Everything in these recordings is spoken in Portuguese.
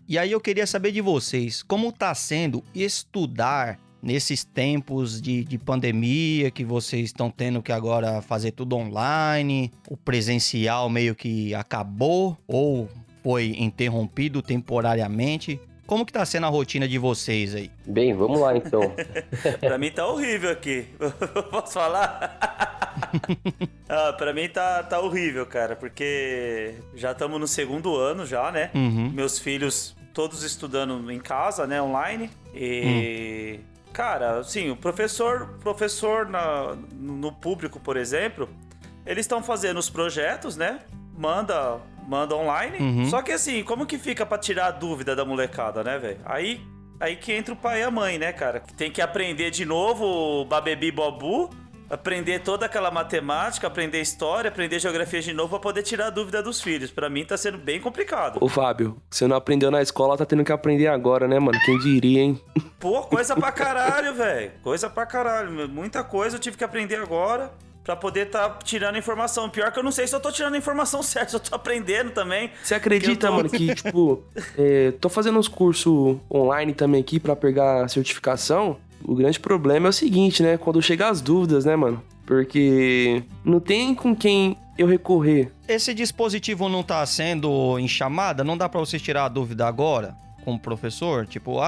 E aí eu queria saber de vocês, como tá sendo estudar nesses tempos de pandemia, que vocês estão tendo que agora fazer tudo online, o presencial meio que acabou ou foi interrompido temporariamente. Como que tá sendo a rotina de vocês aí? Bem, vamos lá então. Pra mim tá horrível aqui. Posso falar? Pra mim tá horrível, cara, porque já estamos no segundo ano já, né? Meus filhos todos estudando em casa, né, online. E... Cara, assim, o professor no público, por exemplo, eles estão fazendo os projetos, né? Manda online. Só que assim, como que fica pra tirar a dúvida da molecada, né, velho? Aí que entra o pai e a mãe, né, cara? Que tem que aprender de novo o babebi bobu, aprender toda aquela matemática, aprender história, aprender geografia de novo pra poder tirar a dúvida dos filhos. Pra mim tá sendo bem complicado. Ô, Fábio, você não aprendeu na escola, tá tendo que aprender agora, né, mano? Quem diria, hein? Pô, coisa pra caralho, velho. Coisa pra caralho. Muita coisa eu tive que aprender agora pra poder tá tirando informação. Pior que eu não sei se eu tô tirando a informação certa, se eu tô aprendendo também. Você acredita, mano, que, tipo, tô fazendo uns cursos online também aqui pra pegar certificação. O grande problema é o seguinte, né? Quando chegam as dúvidas, né, mano? Porque não tem com quem eu recorrer. Esse dispositivo não tá sendo em chamada? Não dá pra você tirar a dúvida agora com o professor? Tipo,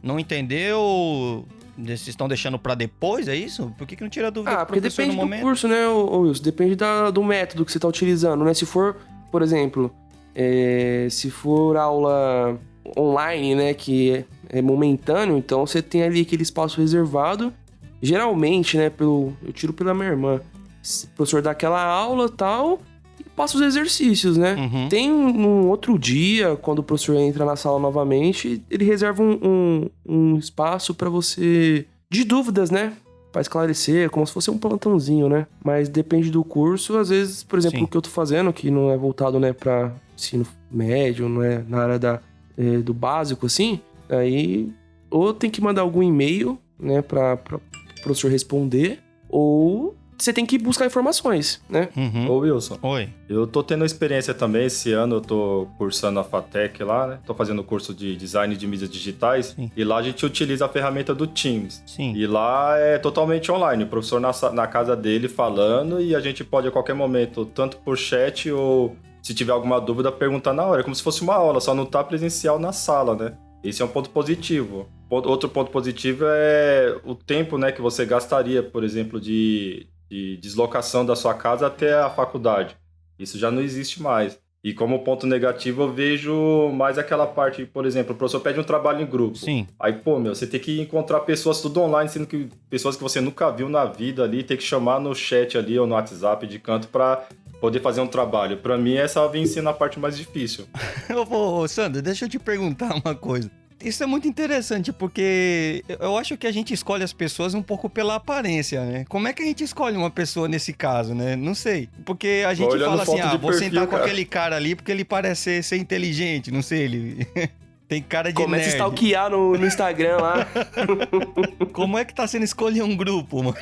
não entendeu... Vocês estão deixando pra depois, é isso? Por que não tira a dúvida do porque professor depende no do momento? curso, né, Wilson? Depende do método que você tá utilizando, né? Se for, por exemplo, se for aula online, né, que é momentâneo, então você tem ali aquele espaço reservado. Geralmente, né, eu tiro pela minha irmã. O professor dá aquela aula e tal, e passa os exercícios, né? Tem um outro dia, quando o professor entra na sala novamente, ele reserva um espaço pra você... de dúvidas, né? Pra esclarecer, como se fosse um plantãozinho, né? Mas depende do curso. Às vezes, por exemplo, o que eu tô fazendo, que não é voltado, né, pra ensino médio, não é na área do básico, assim, aí ou tem que mandar algum e-mail, né, pra professor responder, ou você tem que buscar informações, né? Ô, Wilson. Oi. Eu tô tendo experiência também, esse ano eu tô cursando a FATEC lá, né? Tô fazendo o curso de design de mídias digitais. Sim. E lá a gente utiliza a ferramenta do Teams. Sim. E lá é totalmente online, o professor na casa dele falando, e a gente pode a qualquer momento, tanto por chat ou se tiver alguma dúvida, perguntar na hora. É como se fosse uma aula, só não tá presencial na sala, né? Esse é um ponto positivo. Outro ponto positivo é o tempo, né, que você gastaria, por exemplo, de deslocação da sua casa até a faculdade. Isso já não existe mais. E como ponto negativo, eu vejo mais aquela parte, por exemplo, o professor pede um trabalho em grupo. Sim. Aí, você tem que encontrar pessoas tudo online, sendo que pessoas que você nunca viu na vida ali, tem que chamar no chat ali ou no WhatsApp de canto pra poder fazer um trabalho. Pra mim, essa vem sendo a parte mais difícil. Ô, Sandro, deixa eu te perguntar uma coisa. Isso é muito interessante, porque eu acho que a gente escolhe as pessoas um pouco pela aparência, né? Como é que a gente escolhe uma pessoa nesse caso, né? Não sei. Porque a gente fala assim, vou sentar com aquele cara ali porque ele parece ser inteligente, não sei, ele... Tem cara de Começa nerd. a stalkear no Instagram lá. Como é que tá sendo escolher um grupo, mano?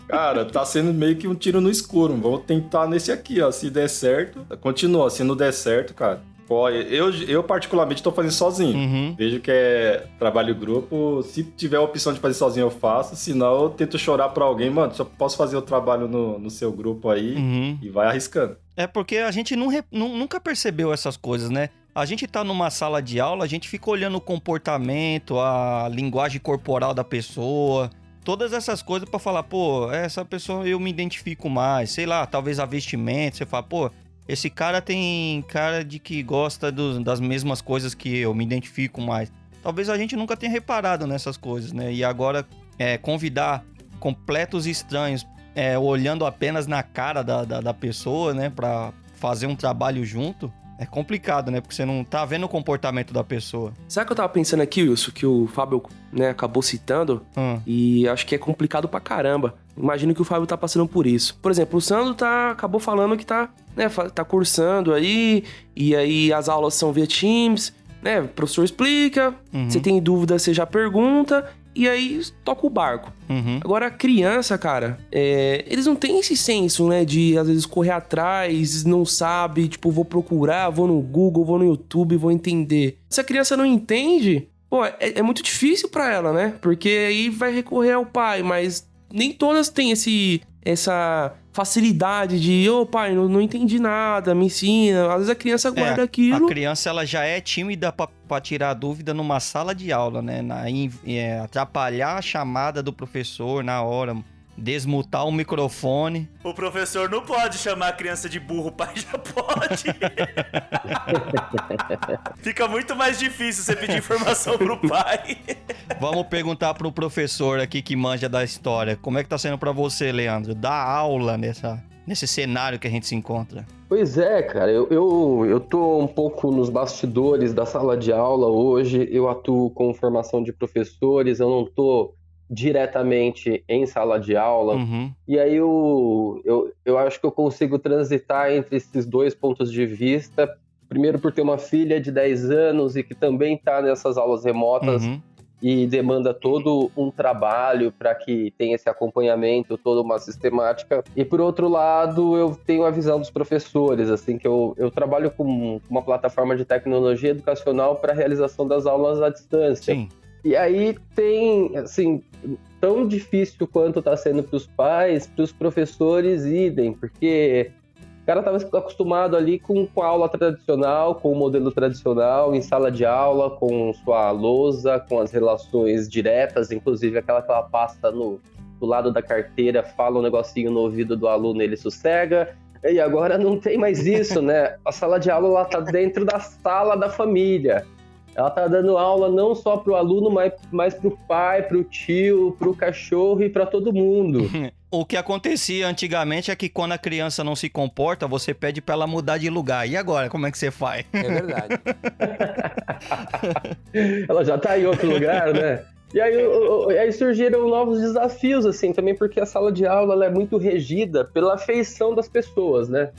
Cara, tá sendo meio que um tiro no escuro. Vamos tentar nesse aqui, ó. Se der certo, continua. Se não der certo, cara... Pô, eu particularmente tô fazendo sozinho. Vejo que é trabalho grupo. Se tiver a opção de fazer sozinho, eu faço. Senão, eu tento chorar pra alguém. Mano, só posso fazer o trabalho no seu grupo aí. E vai arriscando. É porque a gente nunca percebeu essas coisas, né? A gente tá numa sala de aula, a gente fica olhando o comportamento, a linguagem corporal da pessoa, todas essas coisas pra falar, pô, essa pessoa eu me identifico mais, sei lá, talvez a vestimenta, você fala, pô, esse cara tem cara de que gosta das mesmas coisas que eu, me identifico mais. Talvez a gente nunca tenha reparado nessas coisas, né? E agora, convidar completos estranhos, olhando apenas na cara da pessoa, né? Pra fazer um trabalho junto, é complicado, né? Porque você não tá vendo o comportamento da pessoa. Sabe o que eu tava pensando aqui, Wilson? Que o Fábio, né, acabou citando. E acho que é complicado pra caramba. Imagino que o Fábio tá passando por isso. Por exemplo, o Sandro acabou falando que tá cursando aí. E aí as aulas são via Teams, né? O professor explica. Você tem dúvida, você já pergunta. e aí toca o barco. Uhum. Agora, a criança, cara, eles não têm esse senso, né, de às vezes correr atrás, não sabe, tipo, vou procurar, vou no Google, vou no YouTube, vou entender. Se a criança não entende, pô, é muito difícil pra ela, né? Porque aí vai recorrer ao pai, mas nem todas têm essa facilidade de, pai, não entendi nada, me ensina. Às vezes a criança guarda aquilo. A criança, ela já é tímida pra tirar a dúvida numa sala de aula, né? Atrapalhar a chamada do professor na hora, desmutar o microfone. O professor não pode chamar a criança de burro, o pai já pode. Fica muito mais difícil você pedir informação pro pai. Vamos perguntar pro professor aqui que manja da história. Como é que tá sendo pra você, Leandro? Dar aula nesse cenário que a gente se encontra? Pois é, cara. Eu tô um pouco nos bastidores da sala de aula hoje. Eu atuo com formação de professores. Eu não tô diretamente em sala de aula. Uhum. E aí eu acho que eu consigo transitar entre esses dois pontos de vista. Primeiro por ter uma filha de 10 anos e que também está nessas aulas remotas. Uhum. E demanda todo um trabalho para que tenha esse acompanhamento, toda uma sistemática. E por outro lado, eu tenho a visão dos professores, assim, que eu trabalho com uma plataforma de tecnologia educacional para a realização das aulas à distância. Sim. E aí tem, assim, tão difícil quanto está sendo para os pais, para os professores idem, porque o cara estava acostumado ali com a aula tradicional, com o modelo tradicional, em sala de aula, com sua lousa, com as relações diretas, inclusive aquela que ela passa do lado da carteira, fala um negocinho no ouvido do aluno, ele sossega. E agora não tem mais isso, né? A sala de aula está dentro da sala da família. Ela tá dando aula não só pro aluno, mas pro pai, pro tio, pro cachorro e pra todo mundo. O que acontecia antigamente é que quando a criança não se comporta, você pede pra ela mudar de lugar. E agora, como é que você faz? É verdade. Ela já tá em outro lugar, né? E aí surgiram novos desafios, assim, também porque a sala de aula ela é muito regida pela afeição das pessoas, né?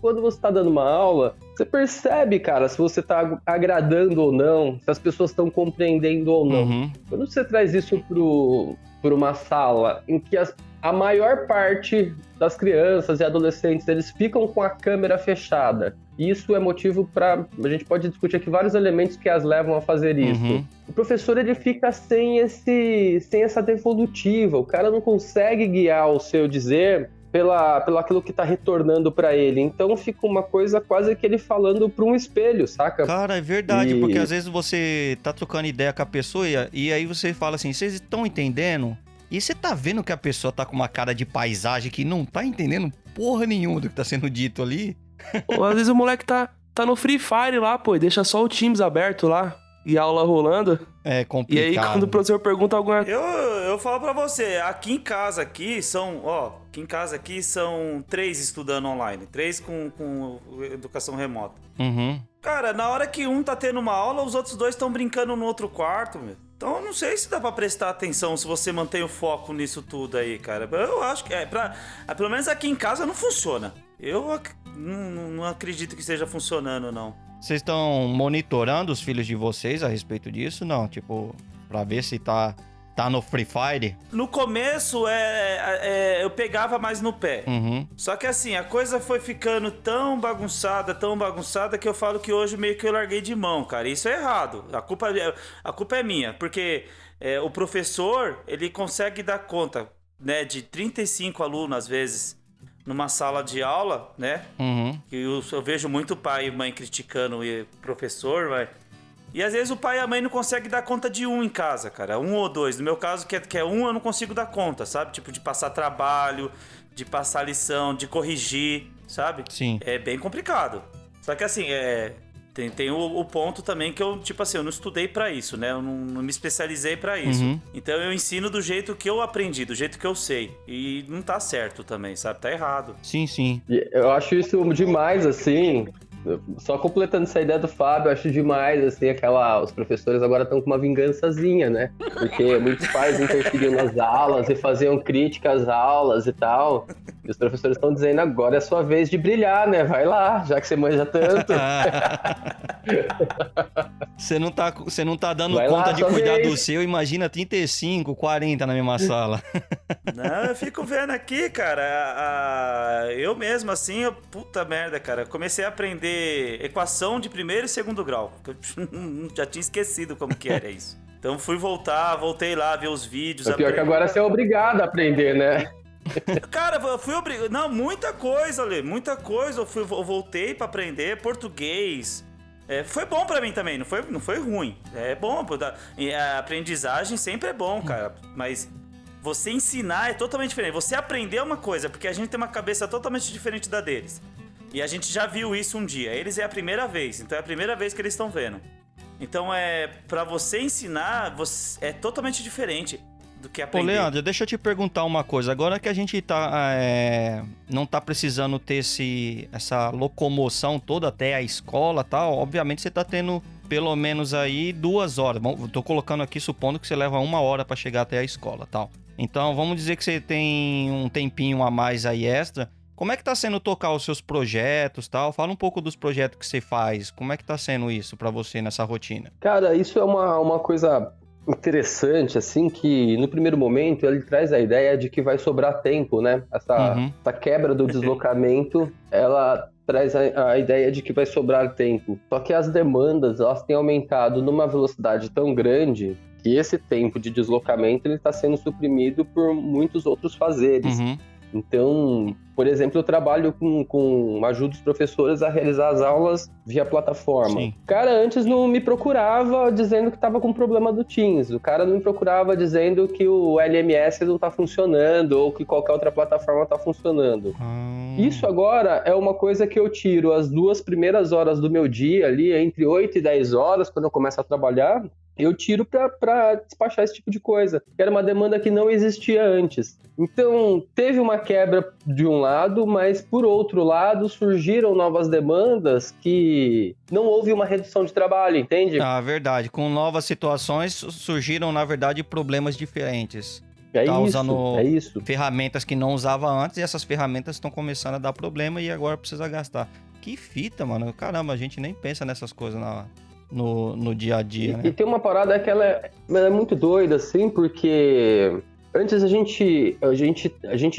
Quando você tá dando uma aula, você percebe, cara, se você tá agradando ou não, se as pessoas estão compreendendo ou não. Uhum. Quando você traz isso por uma sala em que a maior parte das crianças e adolescentes, eles ficam com a câmera fechada. Isso é motivo para... A gente pode discutir aqui vários elementos que as levam a fazer isso. Uhum. O professor, ele fica sem essa devolutiva. O cara não consegue guiar o seu dizer pelo aquilo que tá retornando para ele. Então fica uma coisa quase que ele falando para um espelho, saca? Cara, é verdade, porque às vezes você tá trocando ideia com a pessoa e aí você fala assim, vocês estão entendendo? E você tá vendo que a pessoa tá com uma cara de paisagem que não tá entendendo porra nenhuma do que tá sendo dito ali? Ou às vezes o moleque tá no Free Fire lá, pô, e deixa só o Teams aberto lá e a aula rolando. É complicado. E aí quando o professor pergunta alguma... Eu falo pra você, aqui em casa aqui são 3 estudando online, 3 com educação remota. Uhum. Cara, na hora que um tá tendo uma aula, os outros 2 estão brincando no outro quarto, meu. Então eu não sei se dá pra prestar atenção se você mantém o foco nisso tudo aí, cara. Eu acho que pelo menos aqui em casa não funciona. Eu não acredito que esteja funcionando, não. Vocês estão monitorando os filhos de vocês a respeito disso? Não, tipo, pra ver se tá no Free Fire? No começo, eu pegava mais no pé. Uhum. Só que assim, a coisa foi ficando tão bagunçada, que eu falo que hoje meio que eu larguei de mão, cara. Isso é errado. A culpa é minha, porque o professor, ele consegue dar conta, né, de 35 alunos, às vezes, numa sala de aula, né? Uhum. Eu vejo muito pai e mãe criticando o professor, vai. E às vezes o pai e a mãe não conseguem dar conta de um em casa, cara. 1 ou 2. No meu caso, que é 1, eu não consigo dar conta, sabe? Tipo, de passar trabalho, de passar lição, de corrigir, sabe? Sim. É bem complicado. Só que assim, tem o ponto também que eu, tipo assim, eu não estudei pra isso, né? Eu não me especializei pra isso. Uhum. Então eu ensino do jeito que eu aprendi, do jeito que eu sei. E não tá certo também, sabe? Tá errado. Sim, sim. Eu acho isso demais, assim... Só completando essa ideia do Fábio, eu acho demais, assim, os professores agora estão com uma vingançazinha, né? Porque muitos pais interferiam nas aulas e faziam críticas às aulas e tal. E os professores estão dizendo, agora é a sua vez de brilhar, né? Vai lá, já que você manja tanto. Você não tá dando Vai conta lá, de cuidar vez. do seu, imagina 35, 40 na mesma sala. Não, eu fico vendo aqui, cara, eu mesmo, assim, puta merda, cara, comecei a aprender equação de primeiro e segundo grau. Eu já tinha esquecido como que era isso. Então voltei lá, ver os vídeos. É pior que agora você é obrigado a aprender, né? Cara, eu fui obrigado. Não, muita coisa, Lê, muita coisa. Eu voltei pra aprender português. Foi bom pra mim também, não foi ruim. É bom, a aprendizagem sempre é bom, cara. Mas você ensinar é totalmente diferente. Você aprender é uma coisa, porque a gente tem uma cabeça totalmente diferente da deles. E a gente já viu isso um dia. Eles é a primeira vez, então é a primeira vez que eles estão vendo. Então, pra você ensinar, é totalmente diferente do que aprender. Ô, Leandro, deixa eu te perguntar uma coisa. Agora que a gente não tá precisando ter essa locomoção toda até a escola e tal, obviamente você tá tendo pelo menos aí 2 horas. Bom, tô colocando aqui, supondo que você leva 1 hora pra chegar até a escola e tal. Então, vamos dizer que você tem um tempinho a mais aí extra. Como é que tá sendo tocar os seus projetos e tal? Fala um pouco dos projetos que você faz. Como é que tá sendo isso pra você nessa rotina? Cara, isso é uma coisa interessante, assim, que no primeiro momento ele traz a ideia de que vai sobrar tempo, né? Essa quebra do deslocamento, ela traz a ideia de que vai sobrar tempo. Só que as demandas, elas têm aumentado numa velocidade tão grande que esse tempo de deslocamento ele está sendo suprimido por muitos outros fazeres. Então, por exemplo, eu trabalho ajudo os professores a realizar as aulas via plataforma. Sim. O cara antes não me procurava dizendo que estava com problema do Teams. O cara não me procurava dizendo que o LMS não está funcionando ou que qualquer outra plataforma está funcionando. Isso agora é uma coisa que eu tiro as 2 primeiras horas do meu dia ali, entre 8 e 10 horas, quando eu começo a trabalhar, eu tiro para despachar esse tipo de coisa. Era uma demanda que não existia antes. Então, teve uma quebra de um lado, mas por outro lado, surgiram novas demandas que não houve uma redução de trabalho, entende? Ah, verdade. Com novas situações, surgiram, na verdade, problemas diferentes. É isso. Ferramentas que não usava antes e essas ferramentas estão começando a dar problema e agora precisa gastar. Que fita, mano. Caramba, a gente nem pensa nessas coisas no dia a dia, né? E tem uma parada que ela é muito doida, assim, porque antes a gente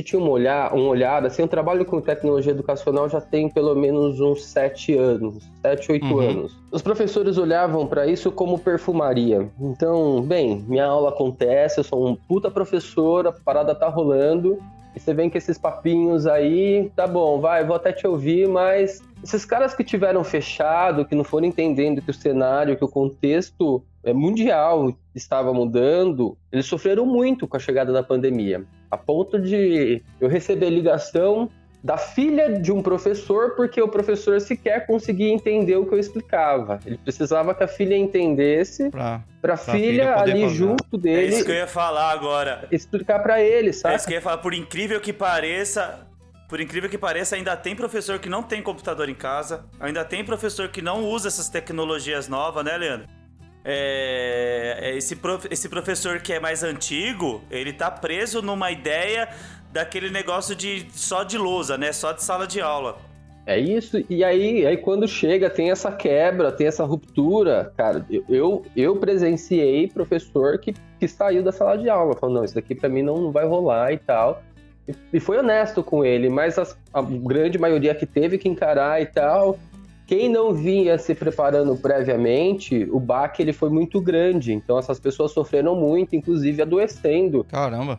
tinha um olhar, assim, eu trabalho com tecnologia educacional já tem pelo menos uns 7 anos, 7, 8 anos. Os professores olhavam para isso como perfumaria. Então, bem, minha aula acontece, eu sou um puta professor, a parada tá rolando, e você vem com esses papinhos aí, tá bom, vou até te ouvir, mas esses caras que tiveram fechado, que não foram entendendo que o cenário, que o contexto mundial estava mudando, eles sofreram muito com a chegada da pandemia, a ponto de eu receber ligação da filha de um professor, porque o professor sequer conseguia entender o que eu explicava. Ele precisava que a filha entendesse pra filha ali fazer. Junto dele. É isso que eu ia falar agora. Explicar pra ele, sabe? É isso que eu ia falar. Por incrível que pareça, ainda tem professor que não tem computador em casa, ainda tem professor que não usa essas tecnologias novas, né, Leandro? Esse professor que é mais antigo, ele tá preso numa ideia daquele negócio só de lousa, né? Só de sala de aula. É isso, e aí quando chega, tem essa quebra, tem essa ruptura, cara, eu presenciei professor que saiu da sala de aula, falou, não, isso daqui pra mim não vai rolar e tal, e foi honesto com ele, mas a grande maioria que teve que encarar e tal, quem não vinha se preparando previamente, o baque ele foi muito grande. Então essas pessoas sofreram muito, inclusive adoecendo. Caramba!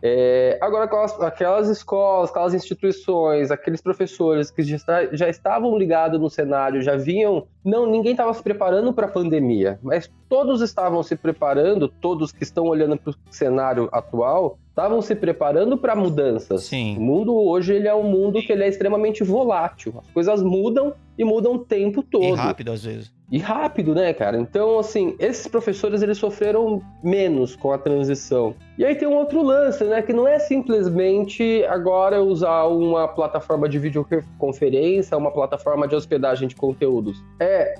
Agora aquelas escolas, aquelas instituições, aqueles professores que já estavam ligados no cenário, já vinham... ninguém estava se preparando para a pandemia, mas todos estavam se preparando, todos que estão olhando para o cenário atual, estavam se preparando para mudanças. Sim. O mundo hoje ele é um mundo que ele é extremamente volátil. As coisas mudam e mudam o tempo todo. E rápido, às vezes. E rápido, né, cara? Então, assim, esses professores, eles sofreram menos com a transição. E aí tem um outro lance, né, que não é simplesmente agora usar uma plataforma de videoconferência, uma plataforma de hospedagem de conteúdos.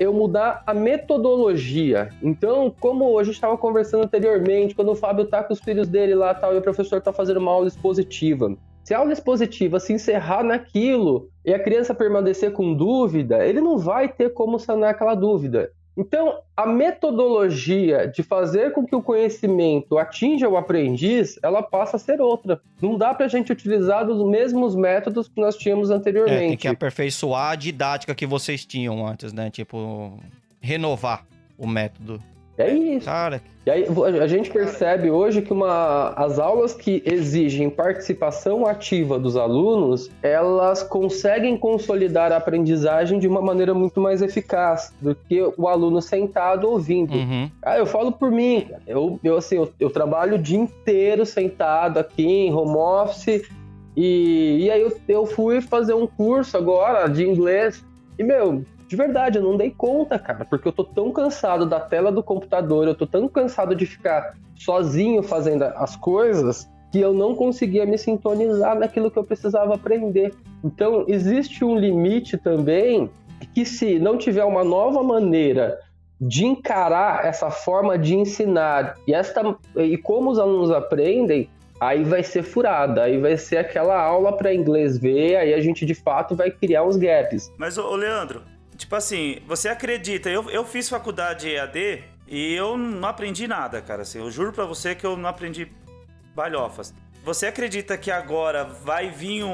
Eu mudar a metodologia. Então, como a gente estava conversando anteriormente, quando o Fábio tá com os filhos dele lá tal, e o professor tá fazendo uma aula expositiva. Se a aula expositiva se encerrar naquilo e a criança permanecer com dúvida, ele não vai ter como sanar aquela dúvida. Então, a metodologia de fazer com que o conhecimento atinja o aprendiz, ela passa a ser outra. Não dá para a gente utilizar os mesmos métodos que nós tínhamos anteriormente. Tem que aperfeiçoar a didática que vocês tinham antes, né? Tipo, renovar o método. É isso. Cara. E aí a gente percebe hoje que as aulas que exigem participação ativa dos alunos, elas conseguem consolidar a aprendizagem de uma maneira muito mais eficaz do que o aluno sentado ouvindo. Uhum. Eu falo por mim, eu trabalho o dia inteiro sentado aqui em home office e aí eu fui fazer um curso agora de inglês e, de verdade, eu não dei conta, cara, porque eu tô tão cansado da tela do computador, eu tô tão cansado de ficar sozinho fazendo as coisas, que eu não conseguia me sintonizar naquilo que eu precisava aprender. Então, existe um limite também, que se não tiver uma nova maneira de encarar essa forma de ensinar e como os alunos aprendem, aí vai ser furada, aí vai ser aquela aula para inglês ver, aí a gente de fato vai criar uns gaps. Mas, ô Leandro, tipo assim, você acredita, eu fiz faculdade EAD e eu não aprendi nada, cara, assim, eu juro pra você que eu não aprendi balhofas. Você acredita que agora vai vir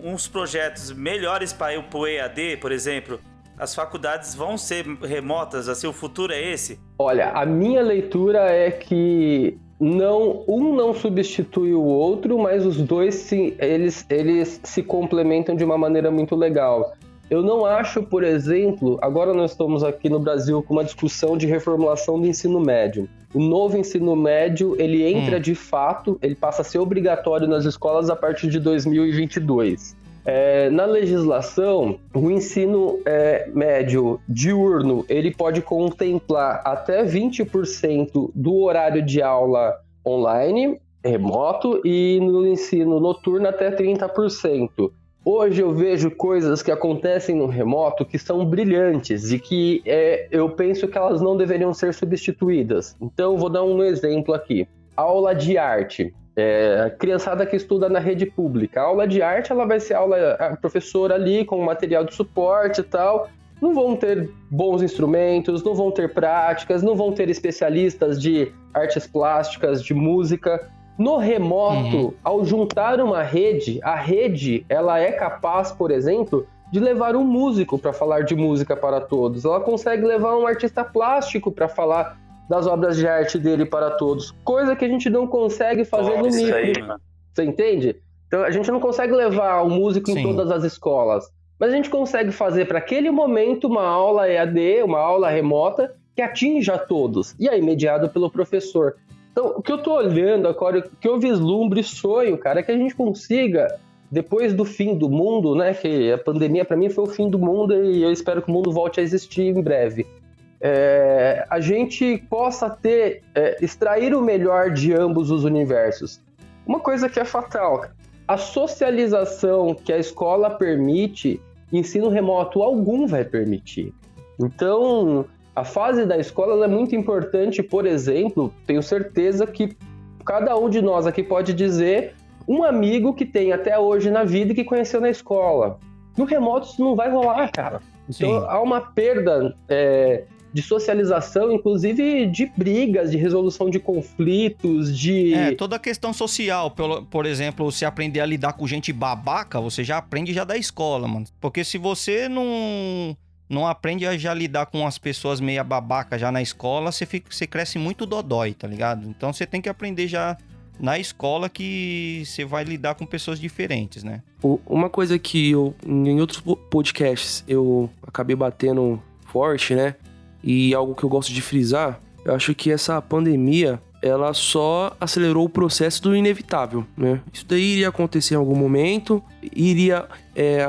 uns projetos melhores para o EAD, por exemplo? As faculdades vão ser remotas, assim, o futuro é esse? Olha, a minha leitura é que um não substitui o outro, mas os dois eles se complementam de uma maneira muito legal. Eu não acho, por exemplo, agora nós estamos aqui no Brasil com uma discussão de reformulação do ensino médio. O novo ensino médio, ele entra de fato, ele passa a ser obrigatório nas escolas a partir de 2022. Na legislação, o ensino médio diurno, ele pode contemplar até 20% do horário de aula online, remoto, e no ensino noturno até 30%. Hoje eu vejo coisas que acontecem no remoto que são brilhantes e que eu penso que elas não deveriam ser substituídas. Então, vou dar um exemplo aqui. Aula de arte. A criançada que estuda na rede pública. A aula de arte, ela vai ser a professora ali com material de suporte e tal. Não vão ter bons instrumentos, não vão ter práticas, não vão ter especialistas de artes plásticas, de música. No remoto, ao juntar uma rede, a rede ela é capaz, por exemplo, de levar um músico para falar de música para todos. Ela consegue levar um artista plástico para falar das obras de arte dele para todos. Coisa que a gente não consegue fazer no micro. Você entende? Então, a gente não consegue levar o músico em todas as escolas. Mas a gente consegue fazer para aquele momento uma aula EAD, uma aula remota, que atinja todos. E aí, mediado pelo professor. Então, o que eu tô olhando agora, o que eu vislumbro e sonho, cara, é que a gente consiga, depois do fim do mundo, né, que a pandemia para mim foi o fim do mundo e eu espero que o mundo volte a existir em breve, a gente possa extrair o melhor de ambos os universos. Uma coisa que é fatal, a socialização que a escola permite, ensino remoto algum vai permitir. Então, a fase da escola ela é muito importante, por exemplo, tenho certeza que cada um de nós aqui pode dizer um amigo que tem até hoje na vida e que conheceu na escola. No remoto isso não vai rolar, cara. Então há uma perda de socialização, inclusive de brigas, de resolução de conflitos, de... toda a questão social, por exemplo, se aprender a lidar com gente babaca, você já aprende já da escola, mano. Porque se você não aprende a já lidar com as pessoas meia babaca já na escola, você cresce muito dodói, tá ligado? Então você tem que aprender já na escola que você vai lidar com pessoas diferentes, né? Uma coisa que em outros podcasts eu acabei batendo forte, né? E algo que eu gosto de frisar, eu acho que essa pandemia, ela só acelerou o processo do inevitável, né? Isso daí iria acontecer em algum momento, iria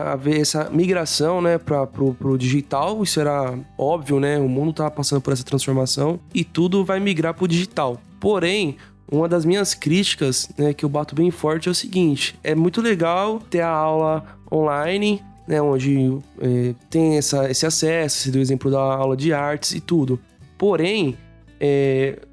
haver essa migração, né, pro digital, isso era óbvio, né? O mundo tá passando por essa transformação e tudo vai migrar pro digital. Porém, uma das minhas críticas, né, que eu bato bem forte é o seguinte, é muito legal ter a aula online, né, onde tem esse acesso, esse do exemplo da aula de artes e tudo. Porém,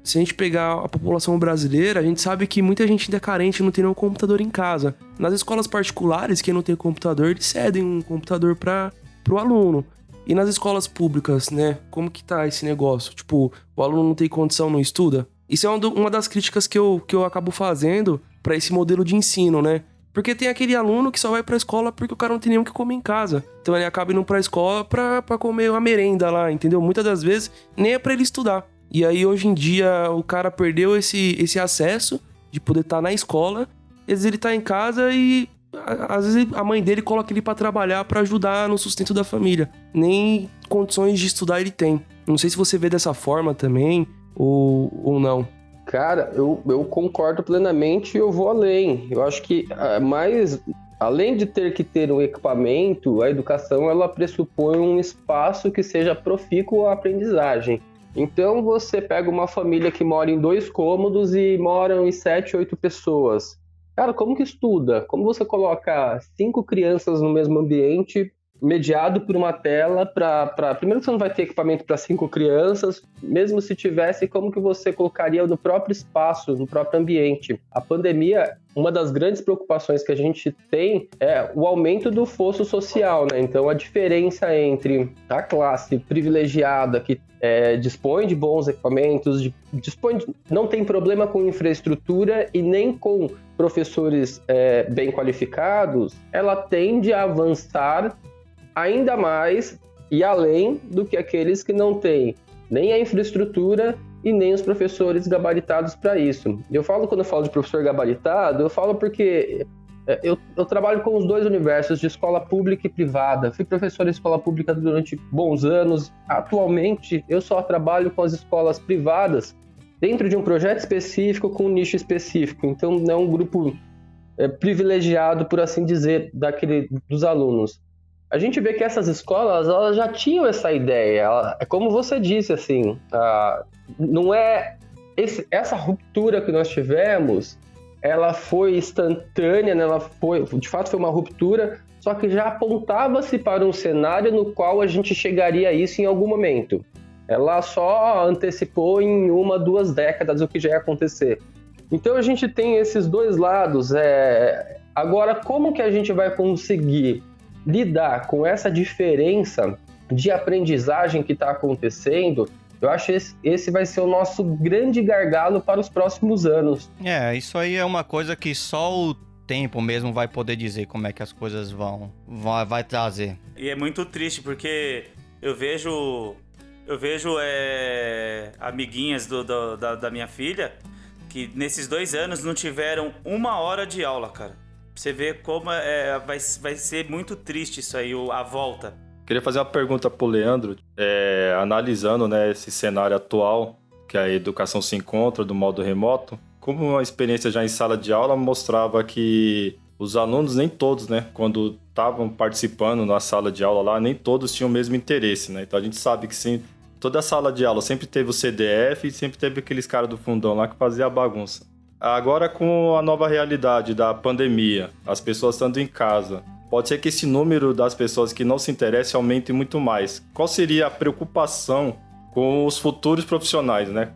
se a gente pegar a população brasileira, a gente sabe que muita gente ainda é carente, não tem nenhum computador em casa. Nas escolas particulares, quem não tem computador, eles cedem um computador pro aluno. E nas escolas públicas, né? Como que tá esse negócio? Tipo, o aluno não tem condição, não estuda? Isso é uma das críticas que eu acabo fazendo pra esse modelo de ensino, né? Porque tem aquele aluno que só vai pra escola porque o cara não tem nem o que comer em casa. Então ele acaba indo pra escola pra comer uma merenda lá, entendeu? Muitas das vezes nem é pra ele estudar. E aí hoje em dia o cara perdeu esse acesso de poder estar na escola. Às vezes ele tá em casa e às vezes a mãe dele coloca ele pra trabalhar pra ajudar no sustento da família. Nem condições de estudar ele tem. Não sei se você vê dessa forma também ou não. Cara, eu concordo plenamente e eu vou além. Eu acho que além de ter que ter um equipamento, a educação ela pressupõe um espaço que seja profícuo à aprendizagem. Então você pega uma família que mora em 2 cômodos e moram em 7, 8 pessoas. Cara, como que estuda? Como você coloca 5 crianças no mesmo ambiente, mediado por uma tela, primeiro que você não vai ter equipamento para 5 crianças, mesmo se tivesse, como que você colocaria no próprio espaço, no próprio ambiente? A pandemia, uma das grandes preocupações que a gente tem é o aumento do fosso social, né? Então a diferença entre a classe privilegiada que dispõe de bons equipamentos, não tem problema com infraestrutura e nem com professores bem qualificados, ela tende a avançar ainda mais e além do que aqueles que não têm nem a infraestrutura e nem os professores gabaritados para isso. Quando eu falo de professor gabaritado, eu falo porque eu trabalho com os 2 universos, de escola pública e privada. Fui professor em escola pública durante bons anos. Atualmente, eu só trabalho com as escolas privadas dentro de um projeto específico, com um nicho específico. Então, não é um grupo privilegiado, por assim dizer, dos alunos. A gente vê que essas escolas elas já tinham essa ideia. É como você disse, assim, não é essa ruptura que nós tivemos, ela foi instantânea, né? De fato foi uma ruptura, só que já apontava-se para um cenário no qual a gente chegaria a isso em algum momento. Ela só antecipou em 1, 2 décadas o que já ia acontecer. Então a gente tem esses 2 lados. Agora, como que a gente vai conseguir lidar com essa diferença de aprendizagem que está acontecendo? Eu acho que esse vai ser o nosso grande gargalo para os próximos anos. Isso aí é uma coisa que só o tempo mesmo vai poder dizer como é que as coisas vai trazer. E é muito triste, porque eu vejo amiguinhas da minha filha que nesses 2 anos não tiveram 1 hora de aula, cara. Você vê como vai ser muito triste isso aí, a volta. Queria fazer uma pergunta pro Leandro, analisando, né, esse cenário atual que a educação se encontra do modo remoto. Como uma experiência já em sala de aula mostrava que os alunos, nem todos, né, quando estavam participando na sala de aula lá, nem todos tinham o mesmo interesse, né? Então a gente sabe que sim, toda a sala de aula sempre teve o CDF e sempre teve aqueles caras do fundão lá que fazia a bagunça. Agora, com a nova realidade da pandemia, as pessoas estando em casa, pode ser que esse número das pessoas que não se interessam aumente muito mais. Qual seria a preocupação com os futuros profissionais, né?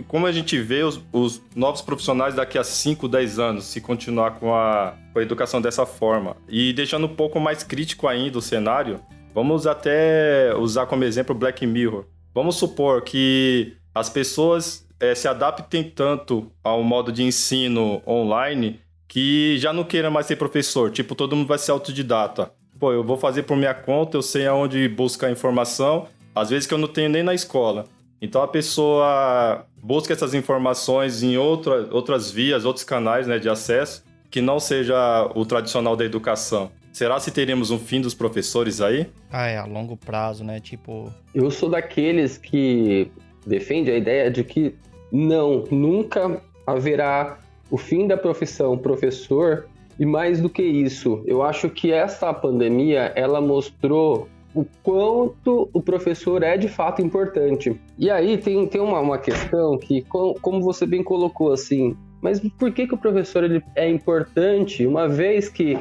Como a gente vê os novos profissionais daqui a 5, 10 anos, se continuar com a educação dessa forma? E deixando um pouco mais crítico ainda o cenário, vamos até usar como exemplo Black Mirror. Vamos supor que as pessoas se adaptem tanto ao modo de ensino online que já não queira mais ser professor. Tipo, todo mundo vai ser autodidata. Pô, eu vou fazer por minha conta, eu sei aonde buscar informação, às vezes que eu não tenho nem na escola. Então a pessoa busca essas informações em outras vias, outros canais, né, de acesso, que não seja o tradicional da educação. Será se teremos um fim dos professores aí? A longo prazo, né? Tipo... Eu sou daqueles que defende a ideia de que nunca haverá o fim da profissão professor, e mais do que isso, eu acho que essa pandemia, ela mostrou o quanto o professor é de fato importante. E aí tem uma questão que, como você bem colocou assim, mas por que o professor ele é importante, uma vez que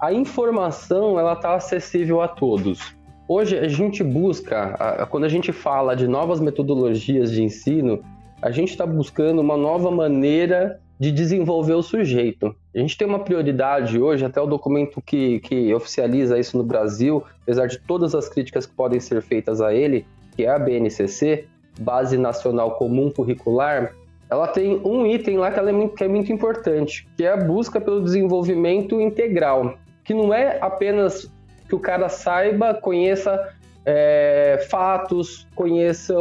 a informação ela está acessível a todos? Hoje a gente busca, quando a gente fala de novas metodologias de ensino, a gente está buscando uma nova maneira de desenvolver o sujeito. A gente tem uma prioridade hoje, até o documento que oficializa isso no Brasil, apesar de todas as críticas que podem ser feitas a ele, que é a BNCC, Base Nacional Comum Curricular, ela tem um item lá que é muito importante, que é a busca pelo desenvolvimento integral, que não é apenas que o cara saiba, conheça fatos, conheça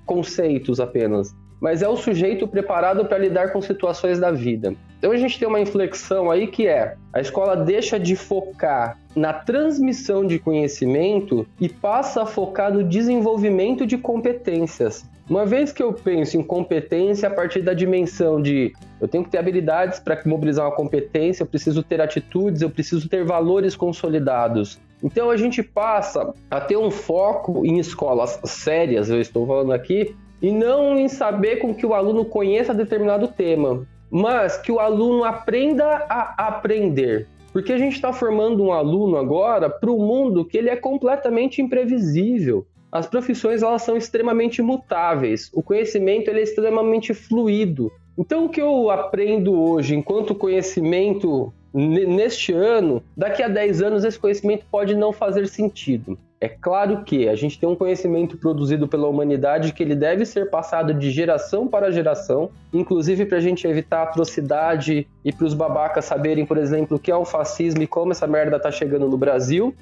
conceitos apenas, mas é o sujeito preparado para lidar com situações da vida. Então a gente tem uma inflexão aí que a escola deixa de focar na transmissão de conhecimento e passa a focar no desenvolvimento de competências. Uma vez que eu penso em competência a partir da dimensão de eu tenho que ter habilidades para mobilizar uma competência, eu preciso ter atitudes, eu preciso ter valores consolidados. Então a gente passa a ter um foco em escolas sérias, eu estou falando aqui, e não em saber com que o aluno conheça determinado tema, mas que o aluno aprenda a aprender. Porque a gente está formando um aluno agora para um mundo que ele é completamente imprevisível. As profissões elas são extremamente mutáveis, o conhecimento ele é extremamente fluido. Então o que eu aprendo hoje enquanto conhecimento neste ano, daqui a 10 anos esse conhecimento pode não fazer sentido. É claro que a gente tem um conhecimento produzido pela humanidade que ele deve ser passado de geração para geração, inclusive para a gente evitar atrocidade e para os babacas saberem, por exemplo, o que é o fascismo e como essa merda tá chegando no Brasil,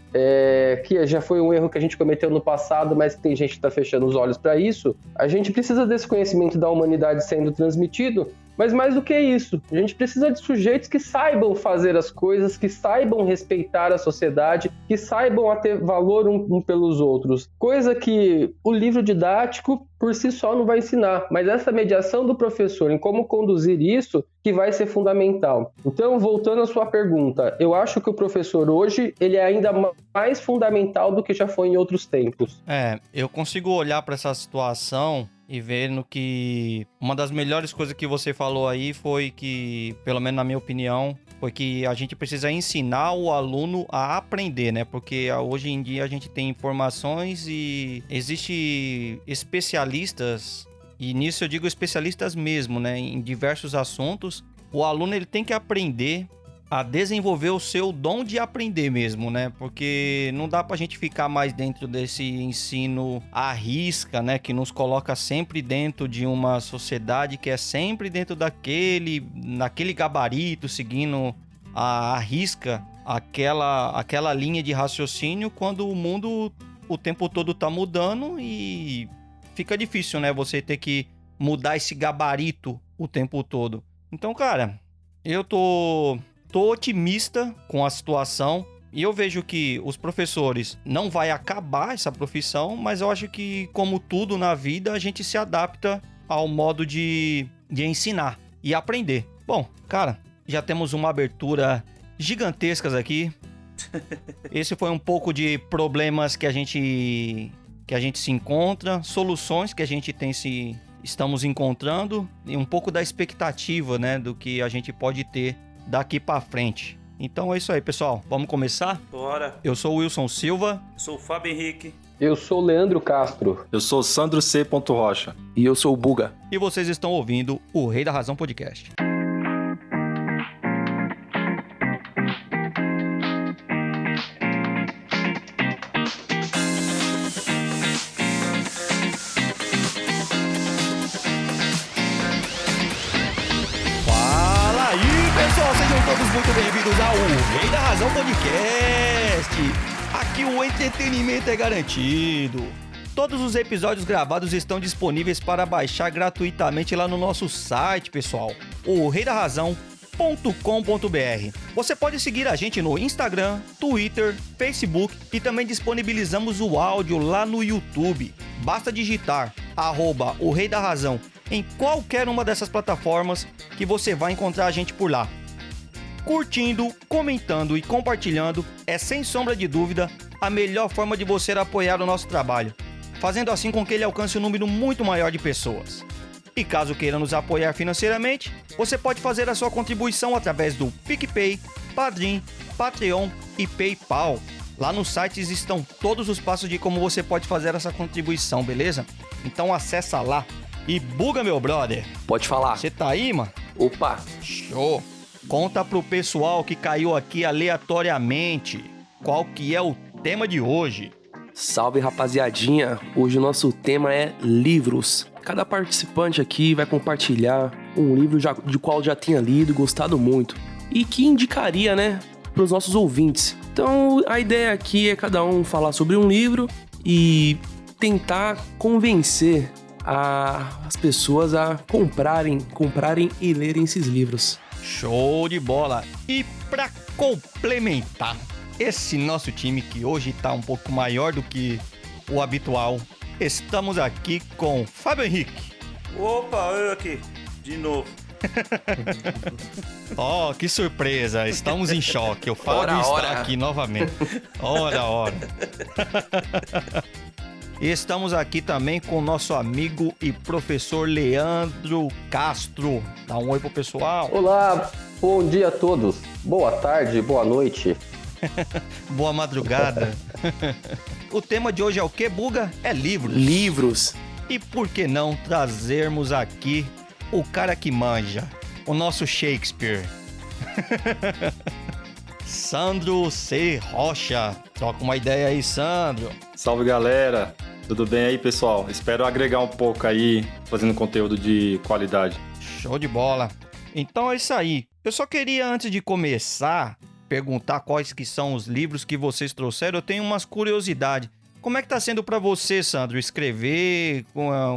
que já foi um erro que a gente cometeu no passado, mas que tem gente que tá fechando os olhos para isso. A gente precisa desse conhecimento da humanidade sendo transmitido, mas mais do que isso, a gente precisa de sujeitos que saibam fazer as coisas, que saibam respeitar a sociedade, que saibam ter valor um pelos outros. Coisa que o livro didático por si só não vai ensinar, mas essa mediação do professor em como conduzir isso que vai ser fundamental. Então, voltando à sua pergunta, eu acho que o professor hoje ele é ainda mais fundamental do que já foi em outros tempos. Eu consigo olhar para essa situação e vendo que uma das melhores coisas que você falou aí foi que, pelo menos na minha opinião, foi que a gente precisa ensinar o aluno a aprender, né? Porque hoje em dia a gente tem informações e existe especialistas, e nisso eu digo especialistas mesmo, né? Em diversos assuntos. O aluno ele tem que aprender a desenvolver o seu dom de aprender mesmo, né? Porque não dá pra gente ficar mais dentro desse ensino à risca, né? Que nos coloca sempre dentro de uma sociedade que é sempre dentro naquele gabarito, seguindo à risca aquela linha de raciocínio, quando o mundo o tempo todo tá mudando e fica difícil, né? Você ter que mudar esse gabarito o tempo todo. Então, cara, eu tô otimista com a situação e eu vejo que os professores não vai acabar essa profissão, mas eu acho que, como tudo na vida, a gente se adapta ao modo de ensinar e aprender. Bom, cara, já temos uma abertura gigantescas aqui. Esse foi um pouco de problemas que a gente se encontra, soluções que a gente estamos encontrando e um pouco da expectativa, né, do que a gente pode ter daqui pra frente. Então é isso aí, pessoal. Vamos começar? Bora. Eu sou o Wilson Silva. Sou o Fábio Henrique. Eu sou o Leandro Castro. Eu sou o Sandro C. Rocha. E eu sou o Buga. E vocês estão ouvindo o Rei da Razão Podcast. Pessoal, sejam todos muito bem-vindos ao Rei da Razão Podcast. Aqui o entretenimento é garantido. Todos os episódios gravados estão disponíveis para baixar gratuitamente lá no nosso site, pessoal, o reidarrazão.com.br. Você pode seguir a gente no Instagram, Twitter, Facebook e também disponibilizamos o áudio lá no YouTube. Basta digitar @o Rei da Razão em qualquer uma dessas plataformas que você vai encontrar a gente por lá. Curtindo, comentando e compartilhando é, sem sombra de dúvida, a melhor forma de você apoiar o nosso trabalho, fazendo assim com que ele alcance um número muito maior de pessoas. E caso queira nos apoiar financeiramente, você pode fazer a sua contribuição através do PicPay, Padrim, Patreon e PayPal. Lá nos sites estão todos os passos de como você pode fazer essa contribuição, beleza? Então acessa lá E Buga, meu brother, Pode falar. você tá aí, mano? Opa! Show! Conta pro pessoal que caiu aqui aleatoriamente qual que é o tema de hoje. Salve, rapaziadinha! Hoje o nosso tema é livros. Cada participante aqui vai compartilhar um livro de qual já tenha lido e gostado muito. E que indicaria, né, pros nossos ouvintes. Então, a ideia aqui é cada um falar sobre um livro e tentar convencer as pessoas a comprarem e lerem esses livros. Show de bola! E pra complementar esse nosso time que hoje tá um pouco maior do que o habitual, estamos aqui com Fábio Henrique. Opa, eu aqui, de novo. Oh, que surpresa! Estamos em choque. O Fábio está aqui novamente. Ora. E estamos aqui também com o nosso amigo e professor Leandro Castro. Dá um oi pro pessoal. Olá, bom dia a todos. Boa tarde, boa noite. Boa madrugada. O tema de hoje é o quê, Buga? É livros. Livros. E por que não trazermos aqui o cara que manja, o nosso Shakespeare. Sandro C. Rocha. Troca uma ideia aí, Sandro. Salve, galera. Tudo bem aí, pessoal? Espero agregar um pouco aí, fazendo conteúdo de qualidade. Show de bola. Então é isso aí. Eu só queria, antes de começar, perguntar quais que são os livros que vocês trouxeram. Eu tenho umas curiosidades. Como é que tá sendo pra você, Sandro, escrever?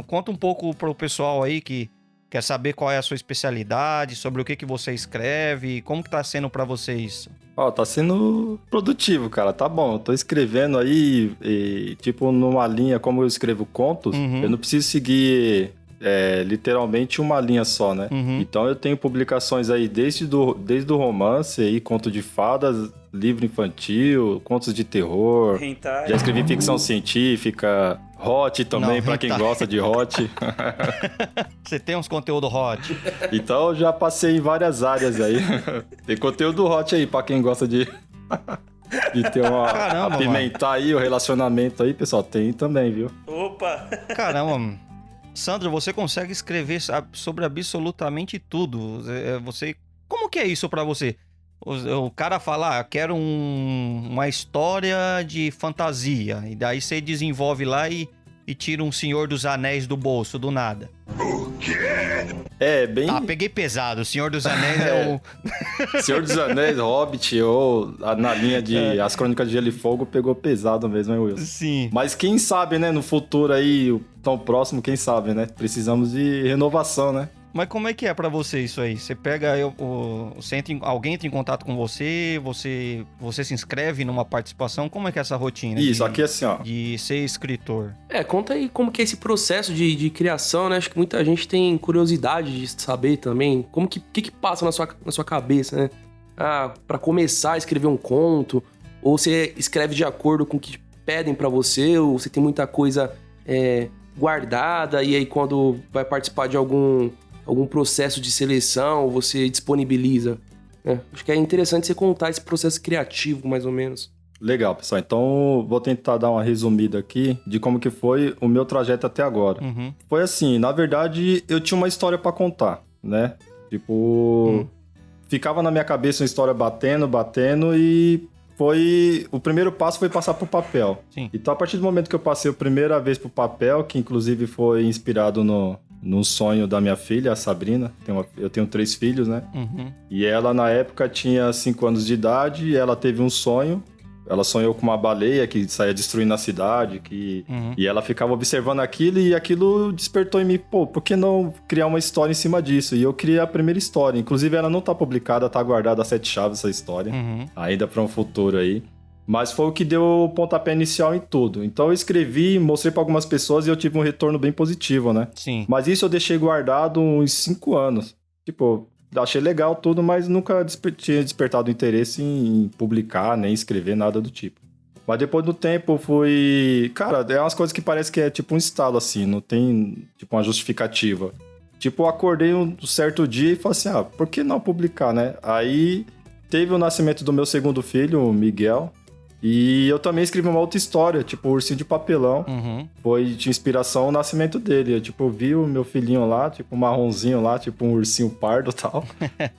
Conta um pouco pro pessoal aí que quer saber qual é a sua especialidade, sobre o que você escreve, como que tá sendo pra você isso? Ó, tá sendo produtivo, cara, tá bom. Eu tô escrevendo aí, tipo, numa linha, como eu escrevo contos, eu não preciso seguir literalmente uma linha só, né? Então eu tenho publicações aí desde o romance, aí, conto de fadas, livro infantil, contos de terror. Hentai. Já escrevi ficção científica, hot também, pra quem gosta de hot. Você tem uns conteúdos hot. Então eu já passei em várias áreas aí. Tem conteúdo hot aí pra quem gosta de ter uma... Caramba, apimentar aí o relacionamento aí, pessoal. Tem também, viu? Opa! Caramba, mano. Sandro, você consegue escrever sobre absolutamente tudo. Como que é isso pra você? O cara fala, quero uma história de fantasia. E daí você desenvolve lá e tira um Senhor dos Anéis do bolso, do nada. O quê? É, bem... Tá, peguei pesado. O Senhor dos Anéis é o... Senhor dos Anéis, Hobbit, ou na linha de As Crônicas de Gelo e Fogo, pegou pesado mesmo, hein, Wilson? Sim. Mas quem sabe, né, no futuro aí, tão próximo, quem sabe, né? Precisamos de renovação, né? Mas como é que é pra você isso aí? Você pega, alguém entra em contato com você se inscreve numa participação? Como é que é essa rotina? Isso, aqui é assim, ó. De ser escritor. Conta aí como que é esse processo de criação, né? Acho que muita gente tem curiosidade de saber também. Como que passa na sua cabeça, né? Pra começar a escrever um conto, ou você escreve de acordo com o que pedem pra você, ou você tem muita coisa guardada, e aí quando vai participar de algum processo de seleção, você disponibiliza. Acho que é interessante você contar esse processo criativo, mais ou menos. Legal, pessoal. Então, vou tentar dar uma resumida aqui de como que foi o meu trajeto até agora. Foi assim, na verdade, eu tinha uma história pra contar, né? Tipo, ficava na minha cabeça uma história batendo, e o primeiro passo foi passar pro papel. Sim. Então, a partir do momento que eu passei a primeira vez pro papel, que inclusive foi inspirado no sonho da minha filha, a Sabrina. Eu tenho 3 filhos, né? E ela, na época, tinha 5 anos de idade e ela teve um sonho. Ela sonhou com uma baleia que saía destruindo a cidade, e ela ficava observando aquilo e aquilo despertou em mim, por que não criar uma história em cima disso? E eu criei a primeira história. Inclusive, ela não tá publicada, tá guardada a 7 chaves essa história, ainda para um futuro aí. Mas foi o que deu o pontapé inicial em tudo. Então eu escrevi, mostrei para algumas pessoas e eu tive um retorno bem positivo, né? Sim. Mas isso eu deixei guardado uns 5 anos. Tipo, achei legal tudo, mas nunca tinha despertado interesse em publicar, nem escrever, nada do tipo. Mas depois do tempo fui... Cara, é umas coisas que parece que é tipo um estalo, assim, não tem tipo uma justificativa. Tipo, eu acordei um certo dia e falei assim, por que não publicar, né? Aí teve o nascimento do meu segundo filho, o Miguel. E eu também escrevi uma outra história, tipo, o Ursinho de Papelão. Foi de inspiração o nascimento dele. Eu, tipo, vi o meu filhinho lá, tipo, um marronzinho lá, tipo, um ursinho pardo e tal.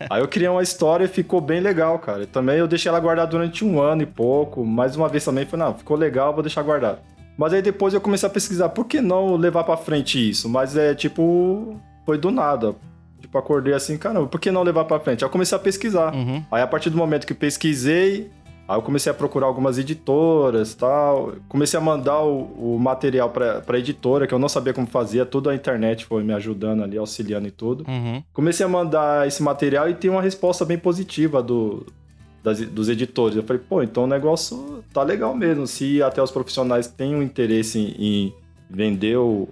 Aí eu criei uma história e ficou bem legal, cara. E também eu deixei ela guardada durante 1 ano e pouco. Mais uma vez também, falei, não, ficou legal, vou deixar guardado. Mas aí depois eu comecei a pesquisar, por que não levar pra frente isso? Mas tipo, foi do nada. Tipo, acordei assim, caramba, por que não levar pra frente? Aí eu comecei a pesquisar. Aí a partir do momento que pesquisei, aí eu comecei a procurar algumas editoras e tal. Comecei a mandar o material pra editora, que eu não sabia como fazia. Toda a internet foi me ajudando ali, auxiliando e tudo. Comecei a mandar esse material e tem uma resposta bem positiva dos editores. Eu falei, pô, então o negócio tá legal mesmo. Se até os profissionais têm um interesse em vender o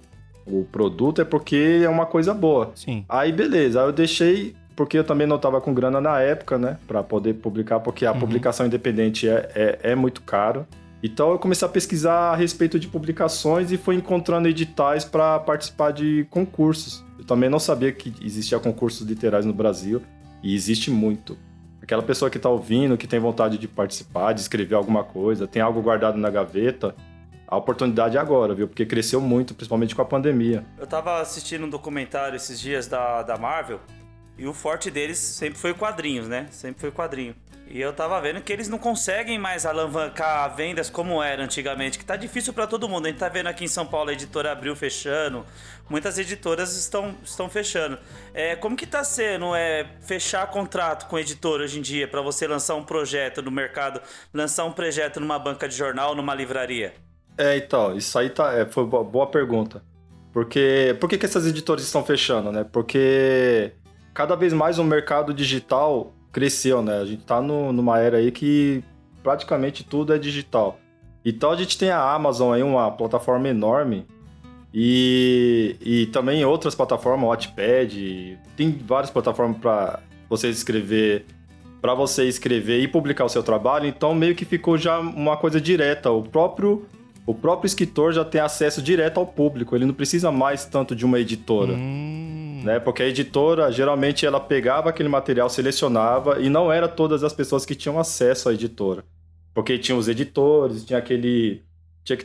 produto, é porque é uma coisa boa. Sim. Aí, beleza. Aí eu deixei, porque eu também não tava com grana na época, né? Pra poder publicar, porque a publicação independente é muito caro. Então eu comecei a pesquisar a respeito de publicações e fui encontrando editais para participar de concursos. Eu também não sabia que existia concursos literários no Brasil, e existe muito. Aquela pessoa que tá ouvindo, que tem vontade de participar, de escrever alguma coisa, tem algo guardado na gaveta, a oportunidade é agora, viu? Porque cresceu muito, principalmente com a pandemia. Eu tava assistindo um documentário esses dias da Marvel, e o forte deles sempre foi quadrinhos, né? Sempre foi quadrinho. E eu tava vendo que eles não conseguem mais alavancar vendas como era antigamente, que tá difícil pra todo mundo. A gente tá vendo aqui em São Paulo a editora Abril fechando, muitas editoras estão fechando. Como que tá sendo fechar contrato com editora hoje em dia pra você lançar um projeto no mercado, lançar um projeto numa banca de jornal, numa livraria? Então, isso aí foi uma boa pergunta. Por que essas editoras estão fechando, né? Porque cada vez mais o mercado digital cresceu, né? A gente tá numa era aí que praticamente tudo é digital. Então a gente tem a Amazon aí, uma plataforma enorme, e também outras plataformas, o Wattpad, tem várias plataformas para você escrever e publicar o seu trabalho. Então meio que ficou já uma coisa direta. O próprio escritor já tem acesso direto ao público, ele não precisa mais tanto de uma editora. Né? Porque a editora, geralmente, ela pegava aquele material, selecionava, e não era todas as pessoas que tinham acesso à editora. Porque tinha os editores, tinha que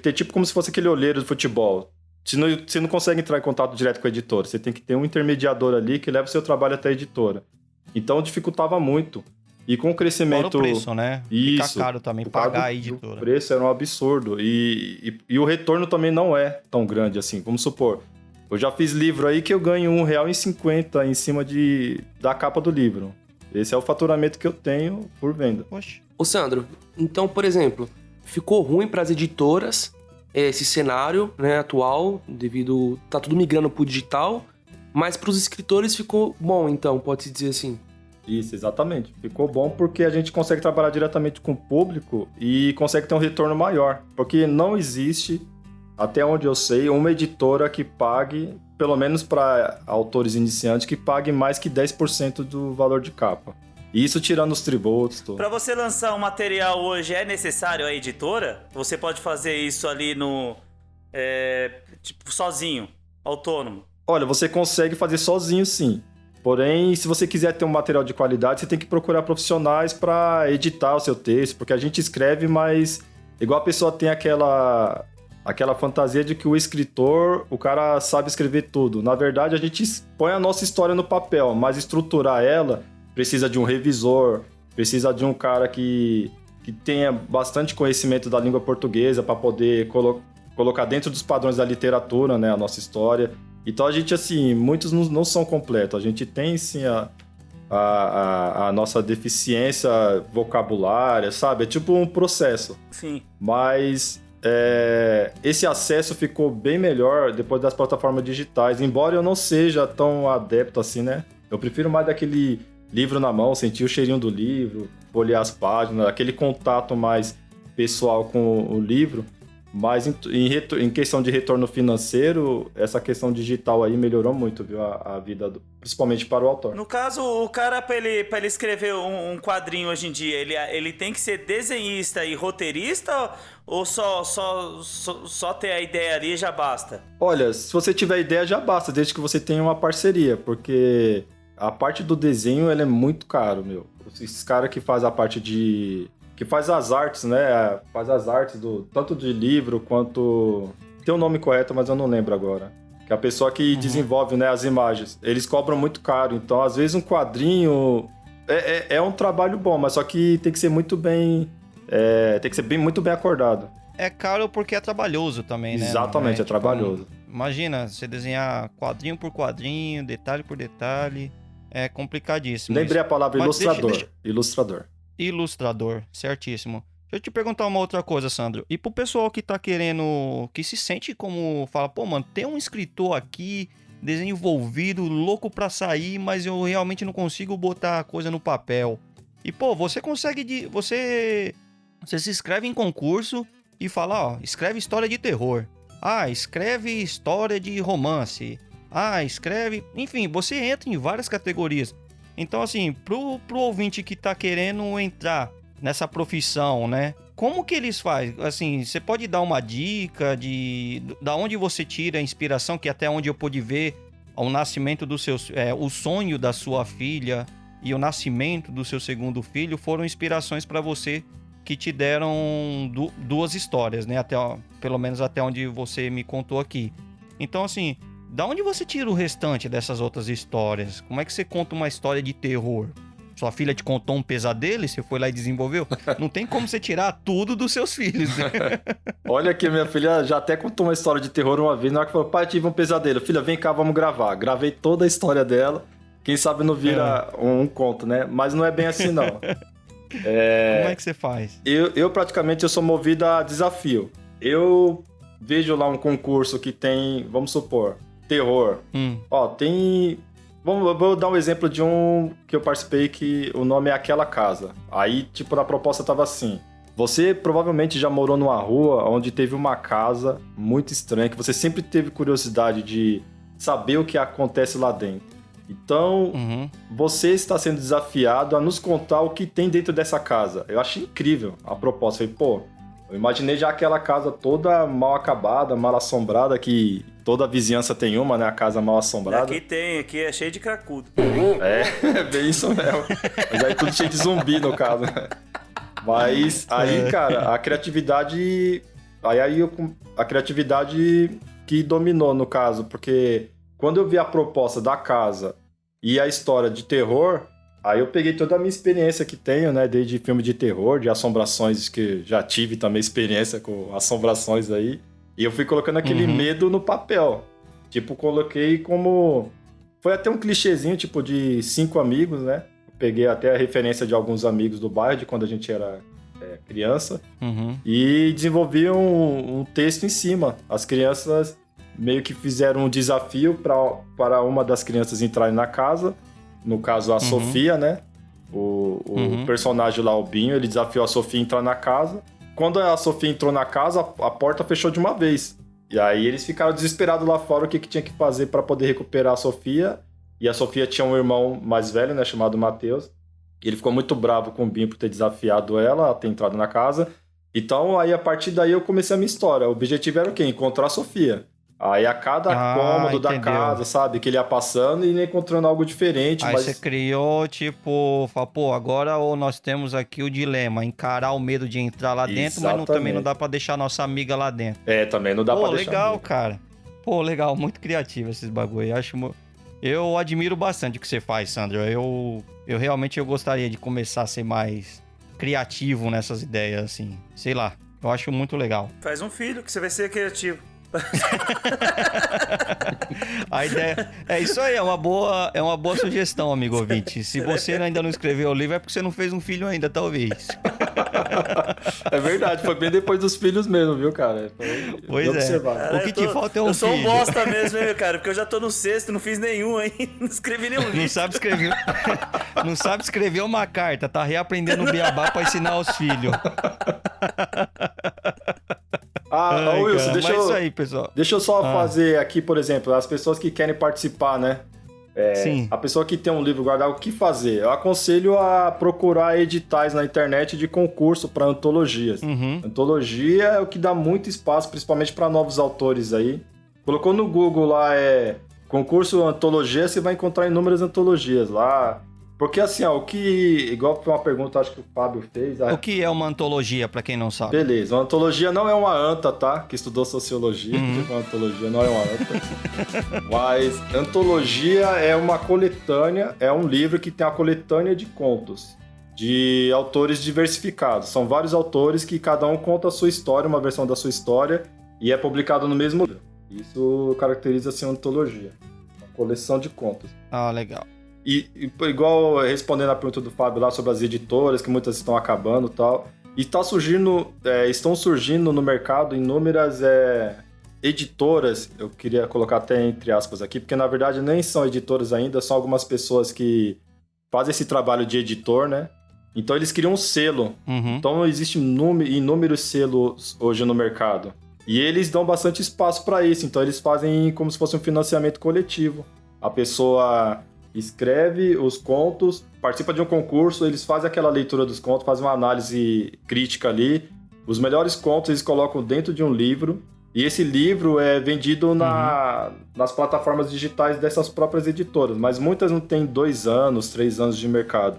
ter tipo como se fosse aquele olheiro do futebol. Você não consegue entrar em contato direto com a editora, você tem que ter um intermediador ali que leva o seu trabalho até a editora. Então, dificultava muito. E com o crescimento... Fora o preço, né? Isso. Fica caro também pagar a editora. O preço era um absurdo. E o retorno também não é tão grande assim. Vamos supor, eu já fiz livro aí que eu ganho R$1,50 em cima da capa do livro. Esse é o faturamento que eu tenho por venda. Oxe. Ô Sandro, então, por exemplo, ficou ruim para as editoras esse cenário, né, atual, devido... Tá tudo migrando pro digital, mas para os escritores ficou bom, então, pode-se dizer assim. Isso, exatamente. Ficou bom porque a gente consegue trabalhar diretamente com o público e consegue ter um retorno maior. Porque não existe, até onde eu sei, uma editora que pague, pelo menos para autores iniciantes, que pague mais que 10% do valor de capa. Isso tirando os tributos. Para você lançar um material hoje, é necessário a editora? Você pode fazer isso ali sozinho, autônomo? Olha, você consegue fazer sozinho, sim. Porém, se você quiser ter um material de qualidade, você tem que procurar profissionais para editar o seu texto, porque a gente escreve, mas igual a pessoa tem aquela fantasia de que o escritor, o cara sabe escrever tudo. Na verdade, a gente põe a nossa história no papel, mas estruturar ela precisa de um revisor, precisa de um cara que tenha bastante conhecimento da língua portuguesa para poder colocar dentro dos padrões da literatura, né, a nossa história. Então a gente, assim, muitos não são completos. A gente tem, sim, a nossa deficiência vocabulária, sabe? É tipo um processo. Sim. Mas esse acesso ficou bem melhor depois das plataformas digitais. Embora eu não seja tão adepto assim, né? Eu prefiro mais daquele livro na mão, sentir o cheirinho do livro, folhear as páginas, aquele contato mais pessoal com o livro. Mas em questão de retorno financeiro, essa questão digital aí melhorou muito, viu? A vida, principalmente para o autor. No caso, o cara, para ele escrever um quadrinho hoje em dia, ele tem que ser desenhista e roteirista ou só ter a ideia ali já basta? Olha, se você tiver ideia já basta, desde que você tenha uma parceria, porque a parte do desenho ela é muito caro, meu. Esses caras que fazem a parte de que faz as artes, né? Faz as artes tanto de livro quanto... Tem um nome correto, mas eu não lembro agora. Que é a pessoa que desenvolve, né, as imagens. Eles cobram muito caro, então às vezes um quadrinho é um trabalho bom, mas só que tem que ser muito bem... tem que ser muito bem acordado. É caro porque é trabalhoso também, né? Exatamente, é trabalhoso. Imagina, você desenhar quadrinho por quadrinho, detalhe por detalhe, é complicadíssimo. Lembrei a palavra ilustrador. Ilustrador. Ilustrador, certíssimo. Deixa eu te perguntar uma outra coisa, Sandro. E pro pessoal que tá querendo, que se sente como, fala, pô, mano, tem um escritor aqui, desenvolvido, louco pra sair, mas eu realmente não consigo botar a coisa no papel. E, pô, você consegue, você se inscreve em concurso e fala, ó, escreve história de terror. Ah, escreve história de romance. Ah, escreve... Enfim, você entra em várias categorias. Então, assim, pro ouvinte que tá querendo entrar nessa profissão, né? Como que eles fazem? Assim, você pode dar uma dica da onde você tira a inspiração, que até onde eu pude ver o nascimento dos seus... o sonho da sua filha e o nascimento do seu segundo filho foram inspirações para você que te deram duas histórias, né? Pelo menos até onde você me contou aqui. Então, assim, da onde você tira o restante dessas outras histórias? Como é que você conta uma história de terror? Sua filha te contou um pesadelo e você foi lá e desenvolveu? Não tem como você tirar tudo dos seus filhos, né? Olha que minha filha já até contou uma história de terror uma vez, na hora que falou, pai, tive um pesadelo. Filha, vem cá, vamos gravar. Gravei toda a história dela. Quem sabe não vira um conto, né? Mas não é bem assim, não. Como é que você faz? Eu praticamente sou movido a desafio. Eu vejo lá um concurso que tem, vamos supor, terror. Ó, tem... Vou dar um exemplo de um que eu participei que o nome é Aquela Casa. Aí, tipo, na proposta tava assim. Você provavelmente já morou numa rua onde teve uma casa muito estranha, que você sempre teve curiosidade de saber o que acontece lá dentro. Então, você está sendo desafiado a nos contar o que tem dentro dessa casa. Eu achei incrível a proposta. Falei, pô, eu imaginei já aquela casa toda mal acabada, mal assombrada, que toda a vizinhança tem uma, né? A casa mal assombrada. Aqui é cheio de cracudo. É bem isso mesmo. Mas aí tudo cheio de zumbi, no caso. Mas aí, cara, a criatividade... A criatividade que dominou, no caso, porque... Quando eu vi a proposta da casa e a história de terror, aí eu peguei toda a minha experiência que tenho, né? Desde filme de terror, de assombrações, que já tive também experiência com assombrações aí. E eu fui colocando aquele medo no papel. Tipo, coloquei como... Foi até um clichêzinho, tipo, de 5 amigos, né? Peguei até a referência de alguns amigos do bairro, de quando a gente era criança. E desenvolvi um texto em cima. As crianças... meio que fizeram um desafio para uma das crianças entrarem na casa. No caso, a Sofia, né? O personagem lá, o Binho, ele desafiou a Sofia a entrar na casa. Quando a Sofia entrou na casa, a porta fechou de uma vez. E aí eles ficaram desesperados lá fora o que tinha que fazer para poder recuperar a Sofia. E a Sofia tinha um irmão mais velho, né? Chamado Matheus. E ele ficou muito bravo com o Binho por ter desafiado ela a ter entrado na casa. Então, aí a partir daí eu comecei a minha história. O objetivo era o quê? Encontrar a Sofia. Aí a cada cômodo da casa, sabe? Que ele ia passando e ia encontrando algo diferente. Aí você criou, tipo... Fala, pô, agora nós temos aqui o dilema. Encarar o medo de entrar lá dentro, mas também não dá pra deixar a nossa amiga lá dentro. Também não dá pra deixar. Pô, legal, cara. Pô, legal. Muito criativo esses bagulho. Eu admiro bastante o que você faz, Sandro. Eu realmente gostaria de começar a ser mais criativo nessas ideias, assim. Sei lá. Eu acho muito legal. Faz um filho que você vai ser criativo. A ideia é isso aí, é uma boa sugestão, amigo ouvinte. Se você ainda não escreveu o livro é porque você não fez um filho ainda, talvez. É verdade, foi bem depois dos filhos mesmo, viu, cara? Pois é. O que te falta é um filho. Eu sou um bosta mesmo, hein, cara? Porque eu já tô no 6º, não fiz nenhum ainda, não escrevi nenhum livro. Não sabe escrever uma carta, tá reaprendendo o beabá pra ensinar aos filhos. Wilson, isso aí, pessoal. Deixa eu só fazer aqui, por exemplo, as pessoas que querem participar, né? Sim. A pessoa que tem um livro guardado, o que fazer? Eu aconselho a procurar editais na internet de concurso para antologias. Antologia é o que dá muito espaço, principalmente para novos autores aí. Colocou no Google lá, concurso antologia, você vai encontrar inúmeras antologias lá. Porque assim, ó, igual foi uma pergunta, acho que o Fábio fez. O que é uma antologia, pra quem não sabe? Beleza, uma antologia não é uma anta, tá? Que estudou sociologia, uma antologia não é uma anta. Mas antologia é uma coletânea, é um livro que tem a coletânea de contos de autores diversificados. São vários autores que cada um conta a sua história, uma versão da sua história, e é publicado no mesmo livro. Isso caracteriza assim, uma antologia. Uma coleção de contos. Ah, legal. E igual respondendo a pergunta do Fábio lá sobre as editoras, que muitas estão acabando e tal. E estão surgindo no mercado inúmeras editoras, eu queria colocar até entre aspas aqui, porque na verdade nem são editoras ainda, são algumas pessoas que fazem esse trabalho de editor, né? Então eles criam um selo. Então existem inúmeros selos hoje no mercado. E eles dão bastante espaço para isso. Então eles fazem como se fosse um financiamento coletivo. A pessoa escreve os contos, participa de um concurso, eles fazem aquela leitura dos contos, fazem uma análise crítica ali. Os melhores contos eles colocam dentro de um livro. E esse livro é vendido nas plataformas digitais dessas próprias editoras. Mas muitas não têm 2 anos, 3 anos de mercado.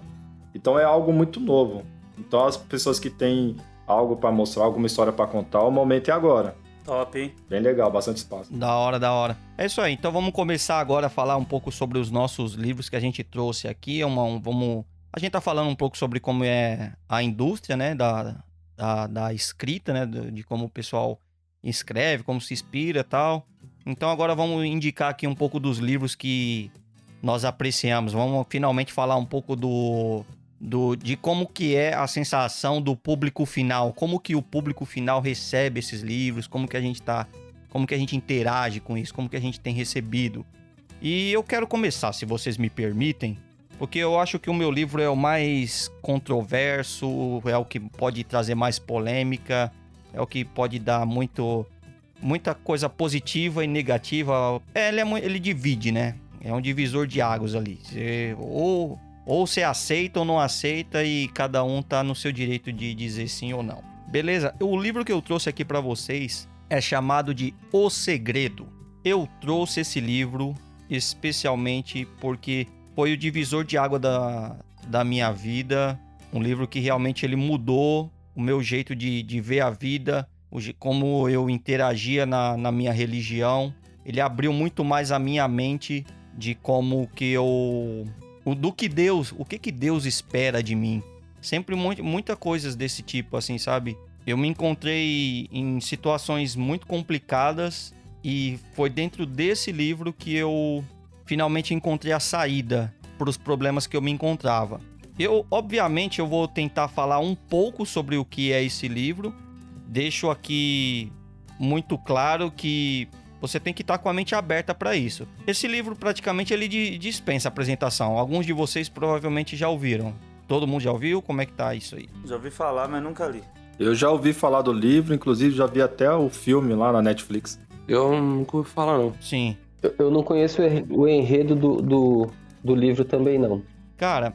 Então é algo muito novo. Então as pessoas que têm algo para mostrar, alguma história para contar, o momento é agora. Top, hein? Bem legal, bastante espaço. Da hora. É isso aí, então vamos começar agora a falar um pouco sobre os nossos livros que a gente trouxe aqui. A gente tá falando um pouco sobre como é a indústria, né, da escrita, né, de como o pessoal escreve, como se inspira e tal. Então agora vamos indicar aqui um pouco dos livros que nós apreciamos. Vamos finalmente falar um pouco de como que é a sensação do público final, como que o público final recebe esses livros, como que a gente interage com isso, como que a gente tem recebido. E eu quero começar, se vocês me permitem, porque eu acho que o meu livro é o mais controverso, é o que pode trazer mais polêmica, é o que pode dar muita coisa positiva e negativa. Ele divide, né? É um divisor de águas ali. Ou você aceita ou não aceita e cada um tá no seu direito de dizer sim ou não. Beleza? O livro que eu trouxe aqui pra vocês é chamado de O Segredo. Eu trouxe esse livro especialmente porque foi o divisor de água da minha vida. Um livro que realmente ele mudou o meu jeito de ver a vida, como eu interagia na minha religião. Ele abriu muito mais a minha mente de como que o que Deus espera de mim. Sempre muita coisas desse tipo, assim, sabe? Eu me encontrei em situações muito complicadas e foi dentro desse livro que eu finalmente encontrei a saída para os problemas que eu me encontrava. Obviamente, eu vou tentar falar um pouco sobre o que é esse livro. Deixo aqui muito claro que você tem que estar com a mente aberta para isso. Esse livro, praticamente, ele dispensa apresentação. Alguns de vocês provavelmente já ouviram. Todo mundo já ouviu? Como é que tá isso aí? Já ouvi falar, mas nunca li. Eu já ouvi falar do livro, inclusive já vi até o filme lá na Netflix. Eu nunca ouvi falar, não. Sim. Eu não conheço o enredo do livro também, não. Cara,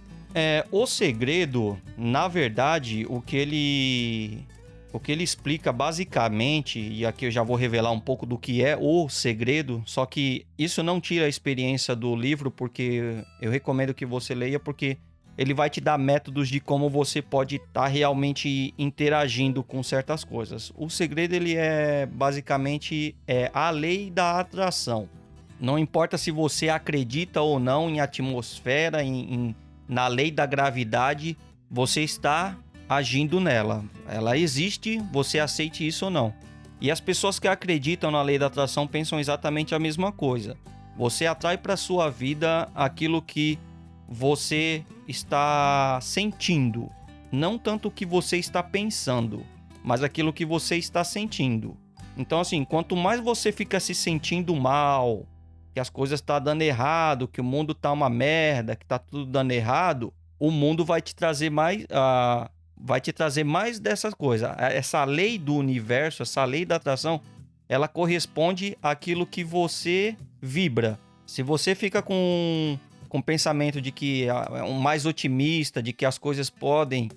O Segredo, na verdade, o que ele explica basicamente, e aqui eu já vou revelar um pouco do que é o segredo, só que isso não tira a experiência do livro, porque eu recomendo que você leia, porque ele vai te dar métodos de como você pode estar realmente interagindo com certas coisas. O segredo, ele é basicamente a lei da atração. Não importa se você acredita ou não em atmosfera, na lei da gravidade, você está agindo nela. Ela existe, você aceite isso ou não. E as pessoas que acreditam na lei da atração pensam exatamente a mesma coisa. Você atrai para sua vida aquilo que você está sentindo. Não tanto o que você está pensando, mas aquilo que você está sentindo. Então, assim, quanto mais você fica se sentindo mal, que as coisas estão dando errado, que o mundo está uma merda, que está tudo dando errado, o mundo vai te trazer mais dessas coisas. Essa lei do universo, essa lei da atração, ela corresponde àquilo que você vibra. Se você fica com pensamento de que é um mais otimista, de que as coisas pode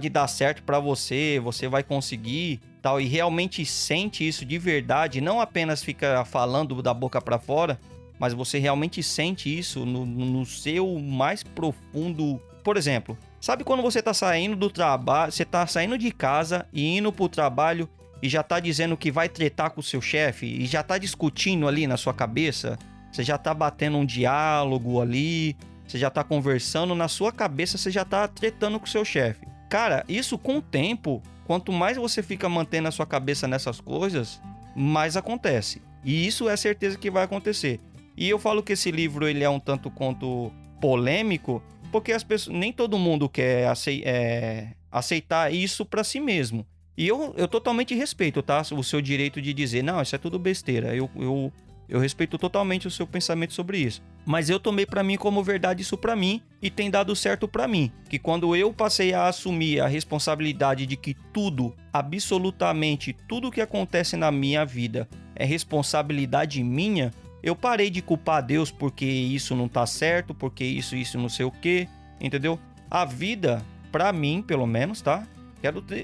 dar certo para você vai conseguir, tal, e realmente sente isso de verdade, não apenas fica falando da boca para fora, mas você realmente sente isso no seu mais profundo... Por exemplo, sabe quando você tá saindo do trabalho, você tá saindo de casa e indo pro trabalho e já tá dizendo que vai tretar com o seu chefe e já tá discutindo ali na sua cabeça? Você já tá batendo um diálogo ali, você já tá conversando, na sua cabeça você já tá tretando com o seu chefe. Cara, isso com o tempo, quanto mais você fica mantendo a sua cabeça nessas coisas, mais acontece. E isso é certeza que vai acontecer. E eu falo que esse livro ele é um tanto quanto polêmico, porque as pessoas, nem todo mundo quer aceitar isso pra si mesmo. E eu totalmente respeito, tá? O seu direito de dizer, não, isso é tudo besteira. Eu respeito totalmente o seu pensamento sobre isso. Mas eu tomei pra mim como verdade isso pra mim e tem dado certo pra mim. Que quando eu passei a assumir a responsabilidade de que tudo, absolutamente tudo que acontece na minha vida é responsabilidade minha, eu parei de culpar Deus porque isso não tá certo, porque isso não sei o quê, entendeu? A vida, pra mim, pelo menos, tá?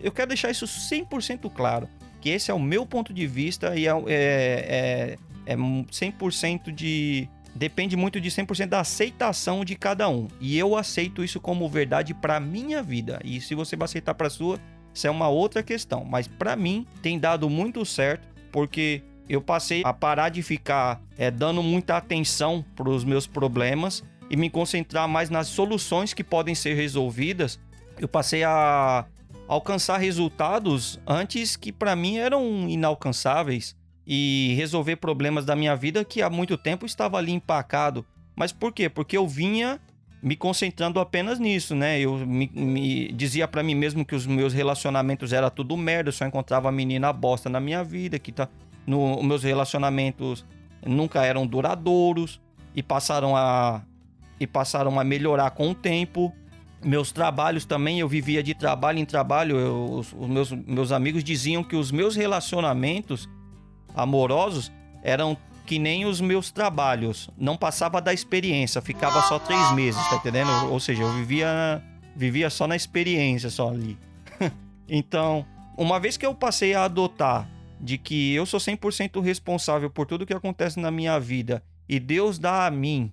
Eu quero deixar isso 100% claro. Que esse é o meu ponto de vista e é 100% de... Depende muito de 100% da aceitação de cada um. E eu aceito isso como verdade pra minha vida. E se você vai aceitar pra sua, isso é uma outra questão. Mas pra mim, tem dado muito certo, porque eu passei a parar de ficar dando muita atenção pros meus problemas e me concentrar mais nas soluções que podem ser resolvidas. Eu passei a alcançar resultados antes que pra mim eram inalcançáveis. E resolver problemas da minha vida que há muito tempo estava ali empacado. Mas por quê? Porque eu vinha me concentrando apenas nisso, né? Eu me dizia pra mim mesmo que os meus relacionamentos eram tudo merda, eu só encontrava menina bosta na minha vida, que meus relacionamentos nunca eram duradouros e passaram a melhorar com o tempo. Meus trabalhos também, eu vivia de trabalho em trabalho. Os meus amigos diziam que os meus relacionamentos amorosos eram que nem os meus trabalhos, não passava da experiência, ficava só 3 meses, tá entendendo? Ou seja, eu vivia só na experiência, só ali. Então, uma vez que eu passei a adotar de que eu sou 100% responsável por tudo que acontece na minha vida e Deus dá a mim,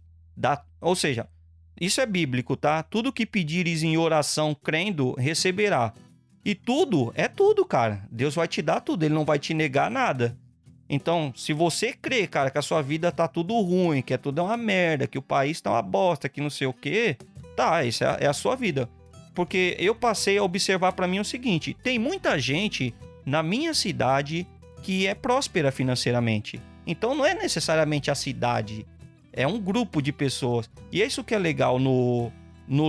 ou seja, isso é bíblico, tá? Tudo que pedires em oração crendo, receberá. E tudo, é tudo, cara. Deus vai te dar tudo, Ele não vai te negar nada. Então, se você crê, cara, que a sua vida tá tudo ruim, que tudo é uma merda, que o país tá uma bosta, que não sei o quê, tá, isso é a sua vida. Porque eu passei a observar pra mim o seguinte, tem muita gente na minha cidade que é próspera financeiramente. Então não é necessariamente a cidade, é um grupo de pessoas. E é isso que é legal no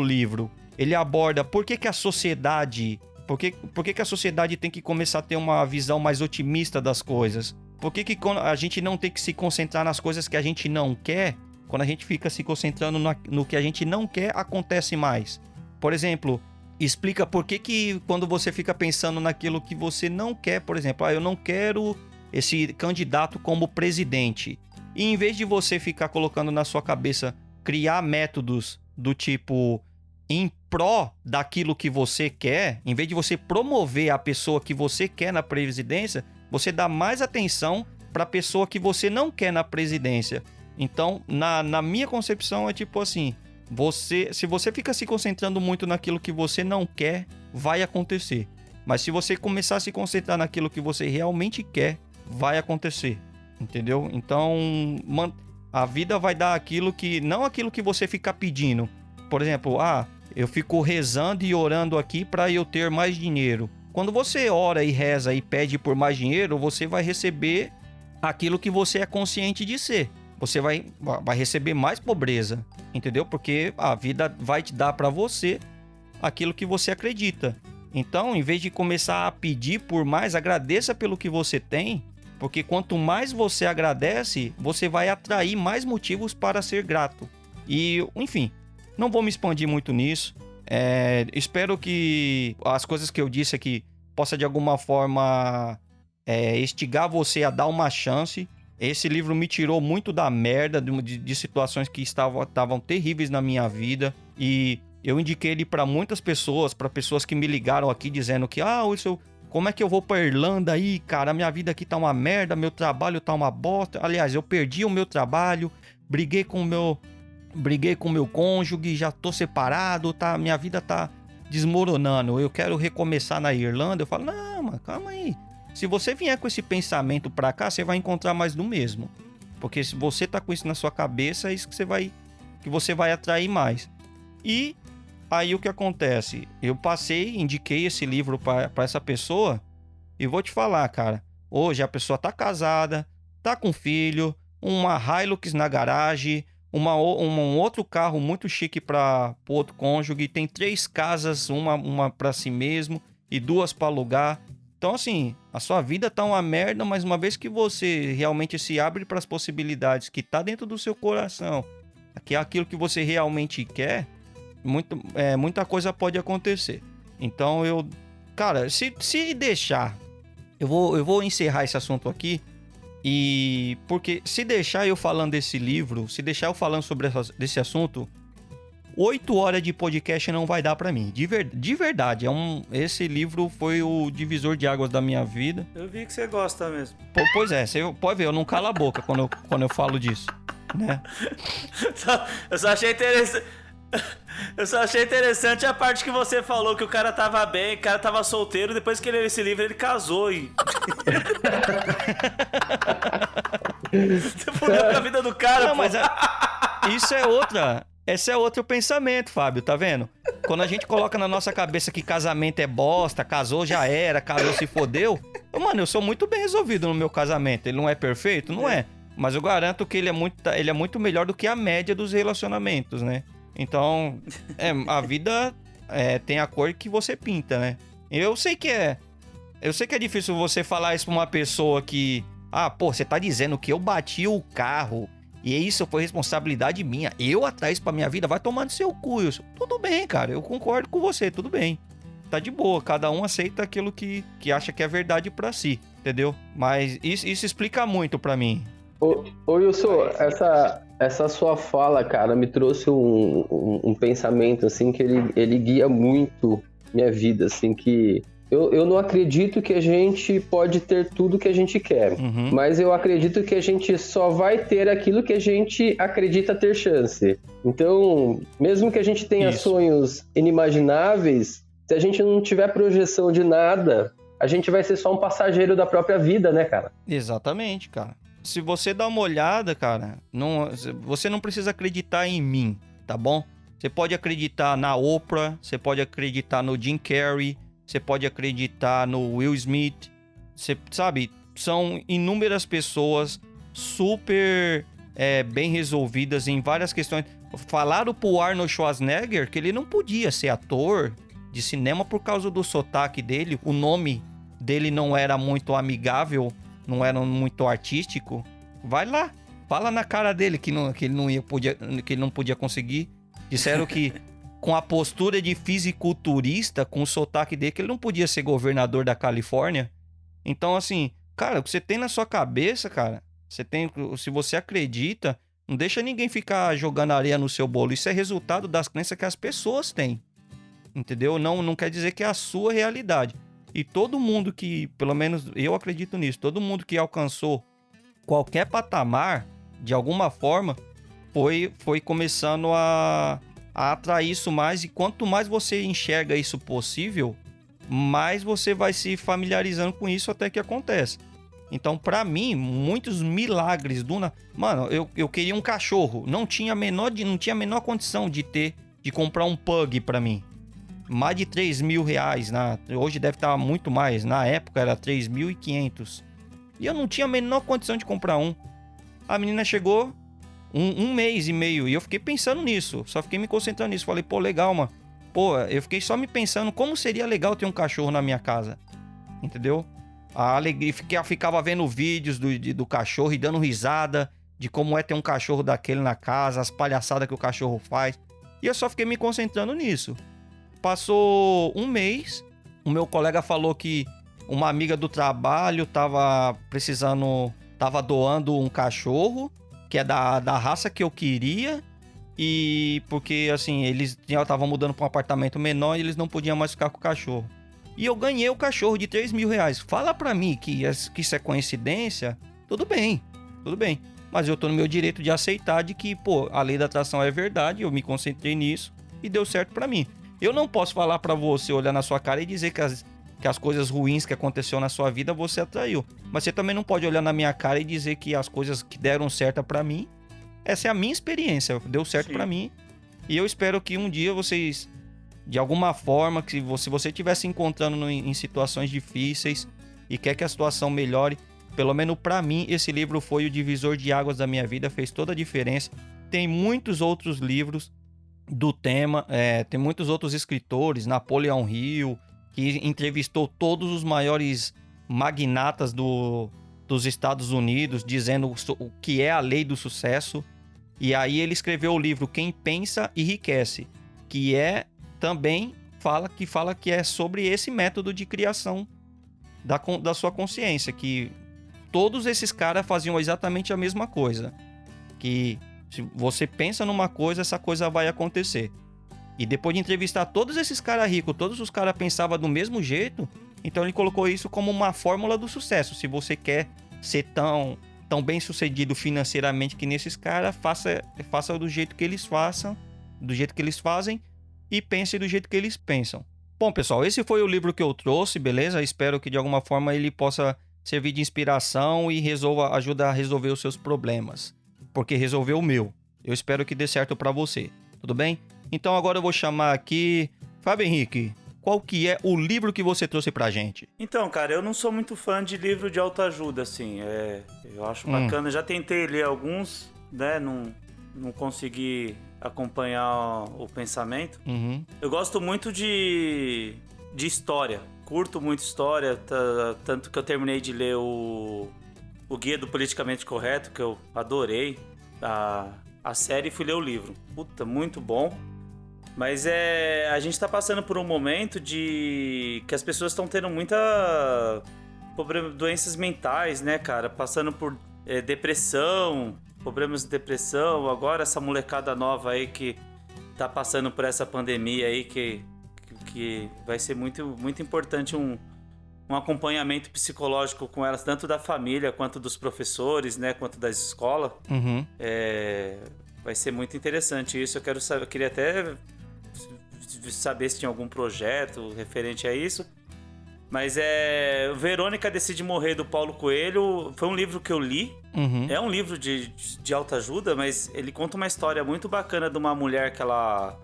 livro. Ele aborda por que a sociedade... Por que a sociedade tem que começar a ter uma visão mais otimista das coisas? Por que a gente não tem que se concentrar nas coisas que a gente não quer? Quando a gente fica se concentrando no que a gente não quer, acontece mais. Por exemplo, explica por que quando você fica pensando naquilo que você não quer, por exemplo, eu não quero esse candidato como presidente. E em vez de você ficar colocando na sua cabeça, criar métodos do tipo... em pró daquilo que você quer, em vez de você promover a pessoa que você quer na presidência, você dá mais atenção para a pessoa que você não quer na presidência. Então, na minha concepção, é tipo assim, se você fica se concentrando muito naquilo que você não quer, vai acontecer. Mas se você começar a se concentrar naquilo que você realmente quer, vai acontecer. Entendeu? Então, a vida vai dar aquilo que... não aquilo que você fica pedindo. Por exemplo, eu fico rezando e orando aqui para eu ter mais dinheiro. Quando você ora e reza e pede por mais dinheiro, você vai receber aquilo que você é consciente de ser. Você vai receber mais pobreza, entendeu? Porque a vida vai te dar para você aquilo que você acredita. Então, em vez de começar a pedir por mais, agradeça pelo que você tem, porque quanto mais você agradece, você vai atrair mais motivos para ser grato. E, enfim... não vou me expandir muito nisso. Espero que as coisas que eu disse aqui possa de alguma forma instigar você a dar uma chance. Esse livro me tirou muito da merda de situações que estavam terríveis na minha vida. E eu indiquei ele para muitas pessoas, para pessoas que me ligaram aqui dizendo que como é que eu vou pra Irlanda aí, cara? Minha vida aqui tá uma merda, meu trabalho tá uma bosta. Aliás, eu perdi o meu trabalho, briguei com o meu cônjuge, já tô separado, tá, minha vida tá desmoronando, eu quero recomeçar na Irlanda. Eu falo, não, mano, calma aí. Se você vier com esse pensamento pra cá, você vai encontrar mais do mesmo. Porque se você tá com isso na sua cabeça, é isso que você vai atrair mais. E aí o que acontece? Eu indiquei esse livro pra essa pessoa e vou te falar, cara. Hoje a pessoa tá casada, tá com filho, uma Hilux na garagem, um outro carro muito chique para o outro cônjuge, tem 3 casas, uma para si mesmo e 2 para alugar. Então, assim, a sua vida tá uma merda, mas uma vez que você realmente se abre para as possibilidades que tá dentro do seu coração, que é aquilo que você realmente quer, muita coisa pode acontecer. Então, cara, se deixar, eu vou encerrar esse assunto aqui. E porque se deixar eu falando desse livro, se deixar eu falando sobre desse assunto, 8 horas de podcast não vai dar pra mim. De verdade, esse livro foi o divisor de águas da minha vida. Eu vi que você gosta mesmo. Pois é, você pode ver, eu não calo a boca quando eu falo disso, né? Eu só achei interessante. Eu só achei interessante a parte que você falou que o cara tava bem, o cara tava solteiro, depois que ele leu esse livro, ele casou e... Você fudeu com a vida do cara, não, pô. Mas esse é outro pensamento, Fábio, tá vendo? Quando a gente coloca na nossa cabeça que casamento é bosta, casou já era, casou se fodeu. Mano, eu sou muito bem resolvido no meu casamento. Ele não é perfeito? Não é. Mas eu garanto que ele é muito melhor do que a média dos relacionamentos, né? Então, a vida tem a cor que você pinta, né? Eu sei que é difícil você falar isso pra uma pessoa que... Ah, pô, você tá dizendo que eu bati o carro e isso foi responsabilidade minha. Eu atraí isso pra minha vida? Vai tomar no seu cu, Wilson. Tudo bem, cara, eu concordo com você, tudo bem. Tá de boa, cada um aceita aquilo que acha que é verdade pra si, entendeu? Mas isso explica muito pra mim. Ô Wilson, essa sua fala, cara, me trouxe um pensamento, assim, que ele guia muito minha vida, assim, que eu não acredito que a gente pode ter tudo que a gente quer, mas eu acredito que a gente só vai ter aquilo que a gente acredita ter chance. Então, mesmo que a gente tenha sonhos inimagináveis, se a gente não tiver projeção de nada, a gente vai ser só um passageiro da própria vida, né, cara? Exatamente, cara. Se você dá uma olhada, cara, você não precisa acreditar em mim, tá bom? Você pode acreditar na Oprah, você pode acreditar no Jim Carrey, você pode acreditar no Will Smith. Você sabe, são inúmeras pessoas super bem resolvidas em várias questões. Falaram pro Arnold Schwarzenegger que ele não podia ser ator de cinema por causa do sotaque dele. O nome dele não era muito amigável, não era muito artístico. Vai lá, fala na cara dele que ele não podia conseguir. Disseram que com a postura de fisiculturista, com o sotaque dele, que ele não podia ser governador da Califórnia. Então, assim, cara, o que você tem na sua cabeça, cara, se você acredita, não deixa ninguém ficar jogando areia no seu bolo. Isso é resultado das crenças que as pessoas têm. Entendeu? Não quer dizer que é a sua realidade. E todo mundo que, pelo menos eu acredito nisso, todo mundo que alcançou qualquer patamar, de alguma forma, foi começando a atrair isso mais. E quanto mais você enxerga isso possível, mais você vai se familiarizando com isso até que acontece. Então, pra mim, muitos milagres Mano, eu queria um cachorro. Não tinha a menor condição de comprar um pug pra mim. Mais de 3 mil reais, hoje deve estar muito mais, na época era 3.500. E eu não tinha a menor condição de comprar um. A menina chegou um mês e meio e eu fiquei pensando nisso, só fiquei me concentrando nisso. Falei, pô, legal, mano. Pô, eu fiquei só me pensando como seria legal ter um cachorro na minha casa, entendeu? A alegria, ficava vendo vídeos do cachorro e dando risada de como é ter um cachorro daquele na casa, as palhaçadas que o cachorro faz. E eu só fiquei me concentrando nisso. Passou um mês, o meu colega falou que uma amiga do trabalho tava doando um cachorro, que é da raça que eu queria, e porque, assim, eles estavam mudando para um apartamento menor e eles não podiam mais ficar com o cachorro. E eu ganhei o cachorro de 3 mil reais. Fala pra mim que isso é coincidência, tudo bem. mas eu tô no meu direito de aceitar de que, pô, a lei da atração é verdade, eu me concentrei nisso e deu certo pra mim. Eu não posso falar pra você, olhar na sua cara e dizer que as coisas ruins que aconteceu na sua vida você atraiu. Mas você também não pode olhar na minha cara e dizer que as coisas que deram certo pra mim, essa é a minha experiência, deu certo pra mim. E eu espero que um dia vocês, de alguma forma, que se você estiver se encontrando em situações difíceis e quer que a situação melhore, pelo menos pra mim, esse livro foi o divisor de águas da minha vida, fez toda a diferença. Tem muitos outros livros do tema, tem muitos outros escritores, Napoleão Hill, que entrevistou todos os maiores magnatas dos Estados Unidos, dizendo o que é a lei do sucesso. E aí ele escreveu o livro Quem Pensa Enriquece, que também fala que é sobre esse método de criação da sua consciência, que todos esses caras faziam exatamente a mesma coisa, que se você pensa numa coisa, essa coisa vai acontecer. E depois de entrevistar todos esses caras ricos, todos os caras pensavam do mesmo jeito, então ele colocou isso como uma fórmula do sucesso. Se você quer ser tão bem sucedido financeiramente que nesses caras, faça do jeito que eles fazem e pense do jeito que eles pensam. Bom, pessoal, esse foi o livro que eu trouxe, beleza? Espero que de alguma forma ele possa servir de inspiração e ajuda a resolver os seus problemas, porque resolveu o meu. Eu espero que dê certo pra você, tudo bem? Então agora eu vou chamar aqui Fábio Henrique. Qual que é o livro que você trouxe pra gente? Então, cara, eu não sou muito fã de livro de autoajuda, assim. Eu acho bacana. Já tentei ler alguns, né? Não consegui acompanhar o pensamento. Uhum. Eu gosto muito de história. Curto muito história, tanto que eu terminei de ler o Guia do Politicamente Correto, que eu adorei. A série, e fui ler o livro. Puta, muito bom. Mas a gente tá passando por um momento que as pessoas estão tendo doenças mentais, né, cara? Passando por depressão, problemas de depressão. Agora essa molecada nova aí que tá passando por essa pandemia aí, que vai ser muito, muito importante um acompanhamento psicológico com elas, tanto da família quanto dos professores, né, quanto da escola. Uhum. Vai ser muito interessante isso. Eu queria até saber se tinha algum projeto referente a isso. Mas Verônica Decide Morrer, do Paulo Coelho, foi um livro que eu li. Uhum. É um livro de autoajuda, mas ele conta uma história muito bacana de uma mulher que ela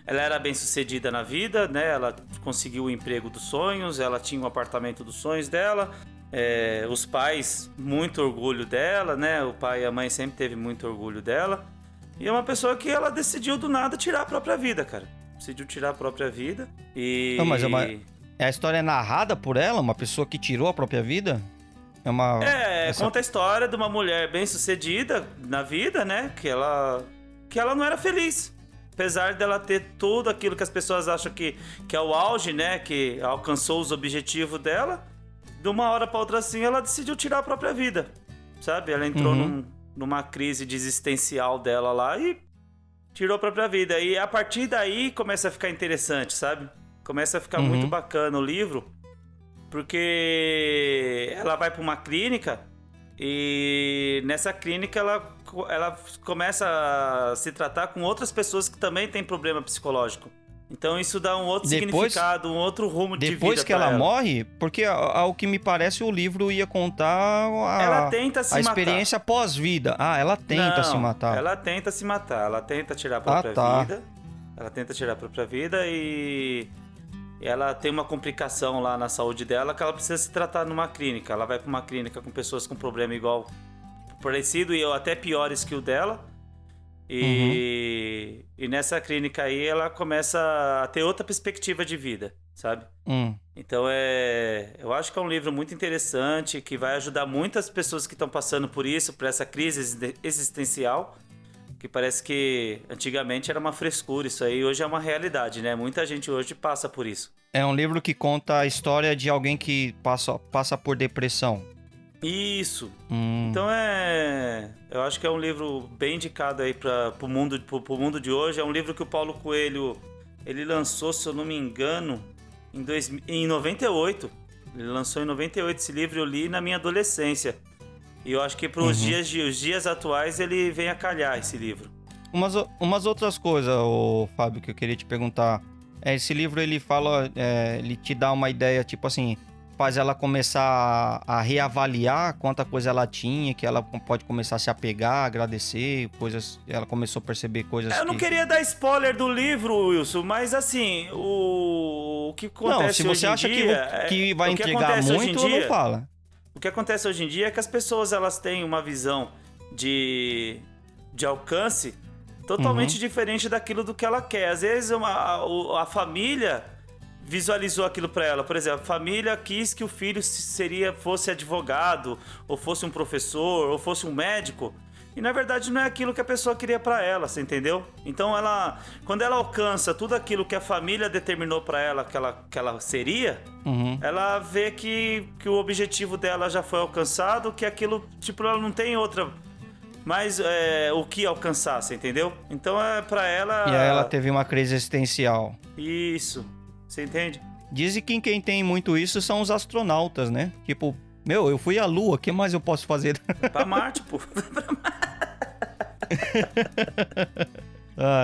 era bem sucedida na vida, né? Ela conseguiu o emprego dos sonhos, ela tinha o apartamento dos sonhos dela. Os pais, muito orgulho dela, né? O pai e a mãe sempre teve muito orgulho dela. E é uma pessoa que ela decidiu do nada tirar a própria vida, cara. Decidiu tirar a própria vida e... Não, mas a história é narrada por ela? Uma pessoa que tirou a própria vida? Conta a história de uma mulher bem sucedida na vida, né? Que ela não era feliz. Apesar dela ter tudo aquilo que as pessoas acham que é o auge, né? Que alcançou os objetivos dela. De uma hora pra outra assim, ela decidiu tirar a própria vida. Sabe? Ela entrou numa crise existencial dela lá e tirou a própria vida. E a partir daí começa a ficar interessante, sabe? Começa a ficar muito bacana o livro, porque ela vai para uma clínica e nessa clínica ela começa a se tratar com outras pessoas que também têm problema psicológico. Então isso dá um outro significado, um outro rumo de vida. Depois que ela morre, porque ao que me parece o livro ia contar ela tenta se a experiência pós-vida. Ela tenta se matar. Ela tenta se matar, ela tenta tirar a própria vida. Ela tenta tirar a própria vida e ela tem uma complicação lá na saúde dela que ela precisa se tratar numa clínica. Ela vai para uma clínica com pessoas com problema parecido e até piores que o dela. E nessa clínica aí ela começa a ter outra perspectiva de vida, sabe? Então eu acho que é um livro muito interessante, que vai ajudar muitas pessoas que estão passando por essa crise existencial, que parece que antigamente era uma frescura isso aí, hoje é uma realidade, né? Muita gente hoje passa por isso. É um livro que conta a história de alguém que passa por depressão. Isso. Então eu acho que é um livro bem indicado aí pro mundo de hoje. É um livro que o Paulo Coelho, ele lançou, se eu não me engano, em 98. Ele lançou em 98 esse livro, eu li na minha adolescência. E eu acho que para os dias atuais ele vem a calhar esse livro. Umas outras coisas, Fábio, que eu queria te perguntar. Esse livro, ele fala, ele te dá uma ideia, tipo assim, faz ela começar a reavaliar quanta coisa ela tinha, que ela pode começar a se apegar, agradecer, coisas, ela começou a perceber coisas Eu não queria dar spoiler do livro, Wilson, mas assim, o que acontece hoje em dia... Não, se você acha que vai entregar muito, não fala. O que acontece hoje em dia é que as pessoas, elas têm uma visão de alcance totalmente diferente daquilo do que ela quer. Às vezes a família visualizou aquilo para ela. Por exemplo, a família quis que o filho fosse advogado, ou fosse um professor, ou fosse um médico. E na verdade não é aquilo que a pessoa queria para ela, você entendeu? Então quando ela alcança tudo aquilo que a família determinou para ela que ela seria, ela vê que o objetivo dela já foi alcançado, que aquilo, tipo, ela não tem outra... Mas o que alcançar, você entendeu? Então pra ela... E aí ela teve uma crise existencial. Isso, você entende? Dizem que quem tem muito isso são os astronautas, né? Tipo, eu fui à Lua, o que mais eu posso fazer? Pra Marte, pô.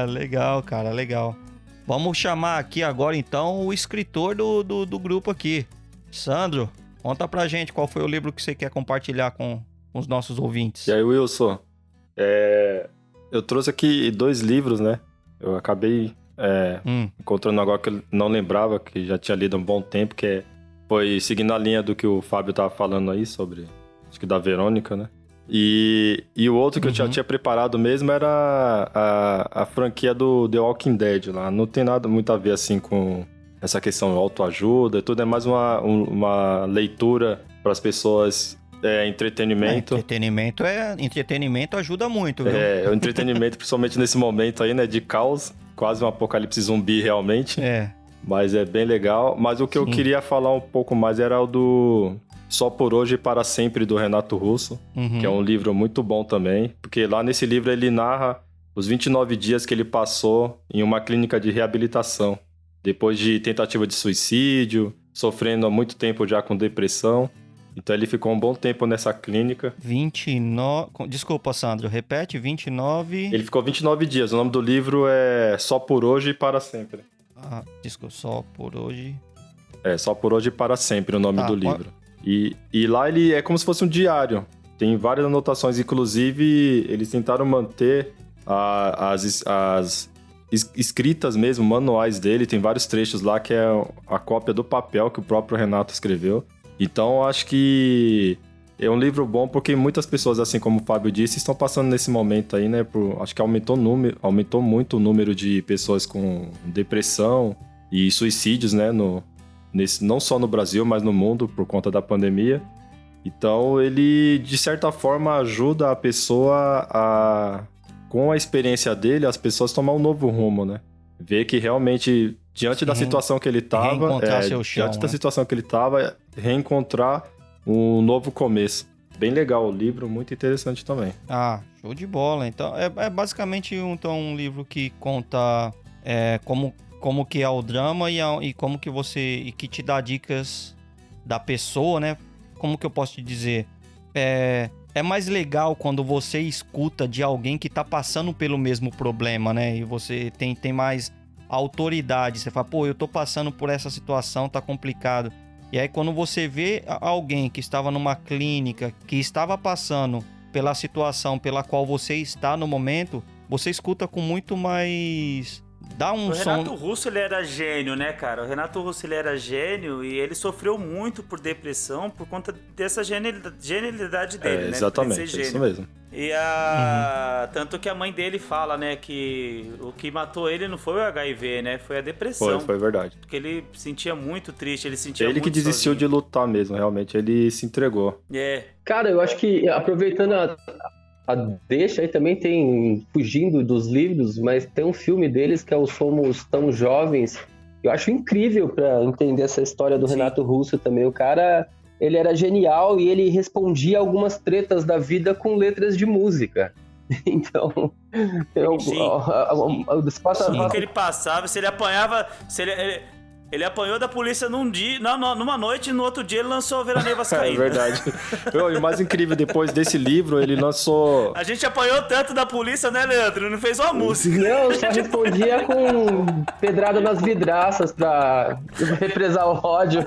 Legal, cara, legal. Vamos chamar aqui agora, então, o escritor do grupo aqui. Sandro, conta pra gente qual foi o livro que você quer compartilhar com os nossos ouvintes. E aí, Wilson? Eu trouxe aqui 2 livros, né? Eu acabei encontrando agora que eu não lembrava, que já tinha lido há um bom tempo, que foi seguindo a linha do que o Fábio tava falando aí, sobre, acho que da Verônica, né? E o outro que eu já tinha preparado mesmo era a franquia do The Walking Dead lá. Não tem nada muito a ver, assim, com essa questão de autoajuda, tudo é mais uma leitura para as pessoas... entretenimento. Entretenimento ajuda muito, viu? O entretenimento, principalmente nesse momento aí, né, de caos, quase um apocalipse zumbi realmente. Mas é bem legal. Mas o que eu queria falar um pouco mais era o do Só por Hoje e Para Sempre, do Renato Russo, que é um livro muito bom também, porque lá nesse livro ele narra os 29 dias que ele passou em uma clínica de reabilitação, depois de tentativa de suicídio, sofrendo há muito tempo já com depressão. Então ele ficou um bom tempo nessa clínica. 29... Desculpa, Sandro, repete, 29... Ele ficou 29 dias. O nome do livro é Só por Hoje e Para Sempre. Desculpa, Só por Hoje... Só por Hoje e Para Sempre o nome do livro. E lá ele é como se fosse um diário. Tem várias anotações, inclusive eles tentaram manter as escritas mesmo, manuais dele. Tem vários trechos lá que é a cópia do papel que o próprio Renato escreveu. Então, acho que é um livro bom porque muitas pessoas, assim como o Fábio disse, estão passando nesse momento aí, né? Acho que aumentou muito o número de pessoas com depressão e suicídios, né? Não só no Brasil, mas no mundo, por conta da pandemia. Então, ele, de certa forma, ajuda a pessoa com a experiência dele, as pessoas tomar um novo rumo, né? Ver que realmente... Diante da situação que ele estava, da situação que ele estava, reencontrar um novo começo. Bem legal o livro, muito interessante também. Show de bola. Então, é basicamente um livro que conta como que é o drama e como que e que te dá dicas da pessoa, né? Como que eu posso te dizer? É mais legal quando você escuta de alguém que tá passando pelo mesmo problema, né? E você tem mais autoridade, você fala, eu tô passando por essa situação, tá complicado. E aí quando você vê alguém que estava numa clínica, que estava passando pela situação pela qual você está no momento, você escuta com muito mais... O Renato Russo, ele era gênio, né, cara? O Renato Russo, ele era gênio e ele sofreu muito por depressão por conta dessa genialidade dele, né? Exatamente, é isso mesmo. E tanto que a mãe dele fala, né, que o que matou ele não foi o HIV, né? Foi a depressão. Foi verdade. Porque ele se sentia muito triste, ele sentia muito que desistiu sozinho. De lutar mesmo, realmente. Ele se entregou. Cara, eu acho que, aproveitando a deixa aí também tem, fugindo dos livros, mas tem um filme deles que é o Somos Tão Jovens. Eu acho incrível pra entender essa história do Renato Russo também. O cara, ele era genial e ele respondia algumas tretas da vida com letras de música. Então, o que ele passava, se ele apanhava, Ele apanhou da polícia num dia, numa noite, e no outro dia ele lançou o Veraneio Vascaíno. É verdade. E o mais incrível, depois desse livro, ele lançou... A gente apanhou tanto da polícia, né, Leandro? Ele não fez uma música. Não, só respondia com pedrada nas vidraças pra represar o ódio.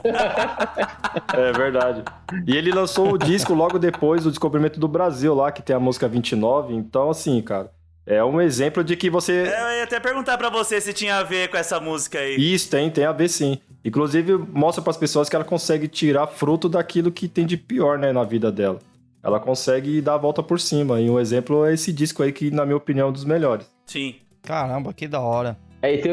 É verdade. E ele lançou o disco logo depois do descobrimento do Brasil lá, que tem a música 29. Então, assim, cara, é um exemplo de que você... Eu ia até perguntar pra você se tinha a ver com essa música aí. Isso, tem a ver sim. Inclusive, mostra pras pessoas que ela consegue tirar fruto daquilo que tem de pior, né, na vida dela. Ela consegue dar a volta por cima. E um exemplo é esse disco aí, que, na minha opinião, é um dos melhores. Sim. Caramba, que da hora.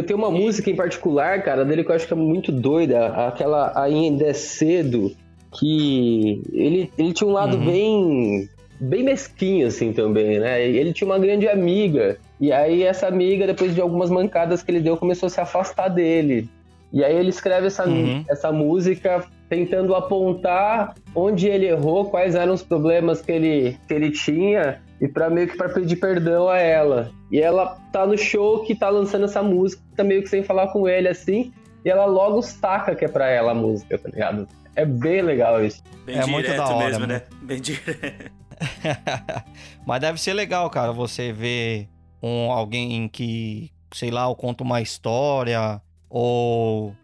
Tem uma música em particular, cara, dele que eu acho que é muito doida. Aquela Ainda é Cedo, que ele tinha um lado bem mesquinho, assim, também, né? Ele tinha uma grande amiga, e aí essa amiga, depois de algumas mancadas que ele deu, começou a se afastar dele. E aí ele escreve essa música tentando apontar onde ele errou, quais eram os problemas que ele tinha, e meio que pra pedir perdão a ela. E ela tá no show que tá lançando essa música, tá meio que sem falar com ele, assim, e ela logo saca que é pra ela a música, tá ligado? É bem legal isso. Bem É direto muito da hora, mesmo, mano. né? Bem direto. Mas deve ser legal, cara, você ver alguém que, sei lá, ou conta uma história, ou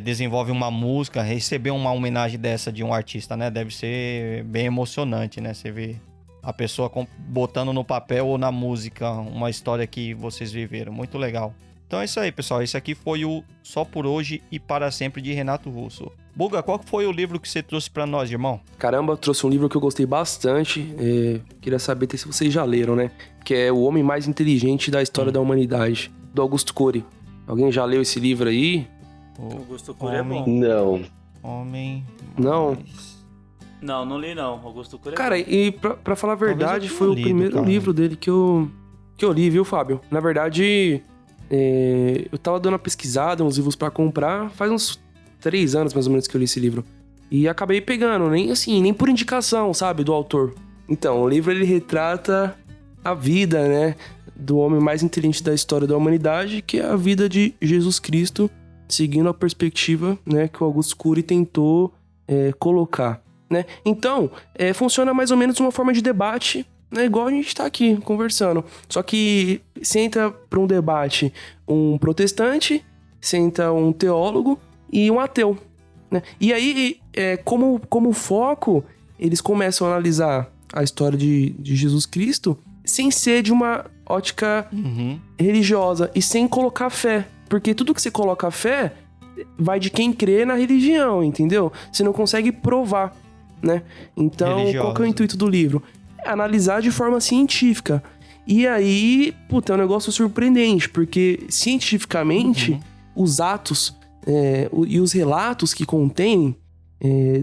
desenvolve uma música, receber uma homenagem dessa de um artista, né? Deve ser bem emocionante, né? Você vê a pessoa botando no papel ou na música uma história que vocês viveram. Muito legal. Então é isso aí, pessoal. Esse aqui foi o Só Por Hoje e Para Sempre de Renato Russo. Buga, qual foi o livro que você trouxe pra nós, irmão? Caramba, trouxe um livro que eu gostei bastante. Queria saber se vocês já leram, né? Que é O Homem Mais Inteligente da História da Humanidade, do Augusto Cury. Alguém já leu esse livro aí? O Augusto Cury é bom. Não. Homem... Não. Não li não. Augusto Cury é Cara, bom. e pra falar a verdade, eu foi o tenha lido, primeiro cara. livro dele que eu li, viu, Fábio? Na verdade, eu tava dando uma pesquisada, uns livros pra comprar, faz uns 3 anos mais ou menos que eu li esse livro. E acabei pegando, nem por indicação, sabe, do autor. Então, o livro ele retrata a vida, né, do homem mais inteligente da história da humanidade, que é a vida de Jesus Cristo, seguindo a perspectiva, né, que o Augusto Cury tentou colocar, né? Então, funciona mais ou menos uma forma de debate, né, igual a gente tá aqui conversando. Só que senta para um debate um protestante, senta um teólogo e um ateu, né? E aí, como foco, eles começam a analisar a história de Jesus Cristo sem ser de uma ótica religiosa e sem colocar fé. Porque tudo que você coloca fé vai de quem crê na religião, entendeu? Você não consegue provar, né? Então, qual que é o intuito do livro? É analisar de forma científica. E aí, é um negócio surpreendente, porque cientificamente, os atos e os relatos que contém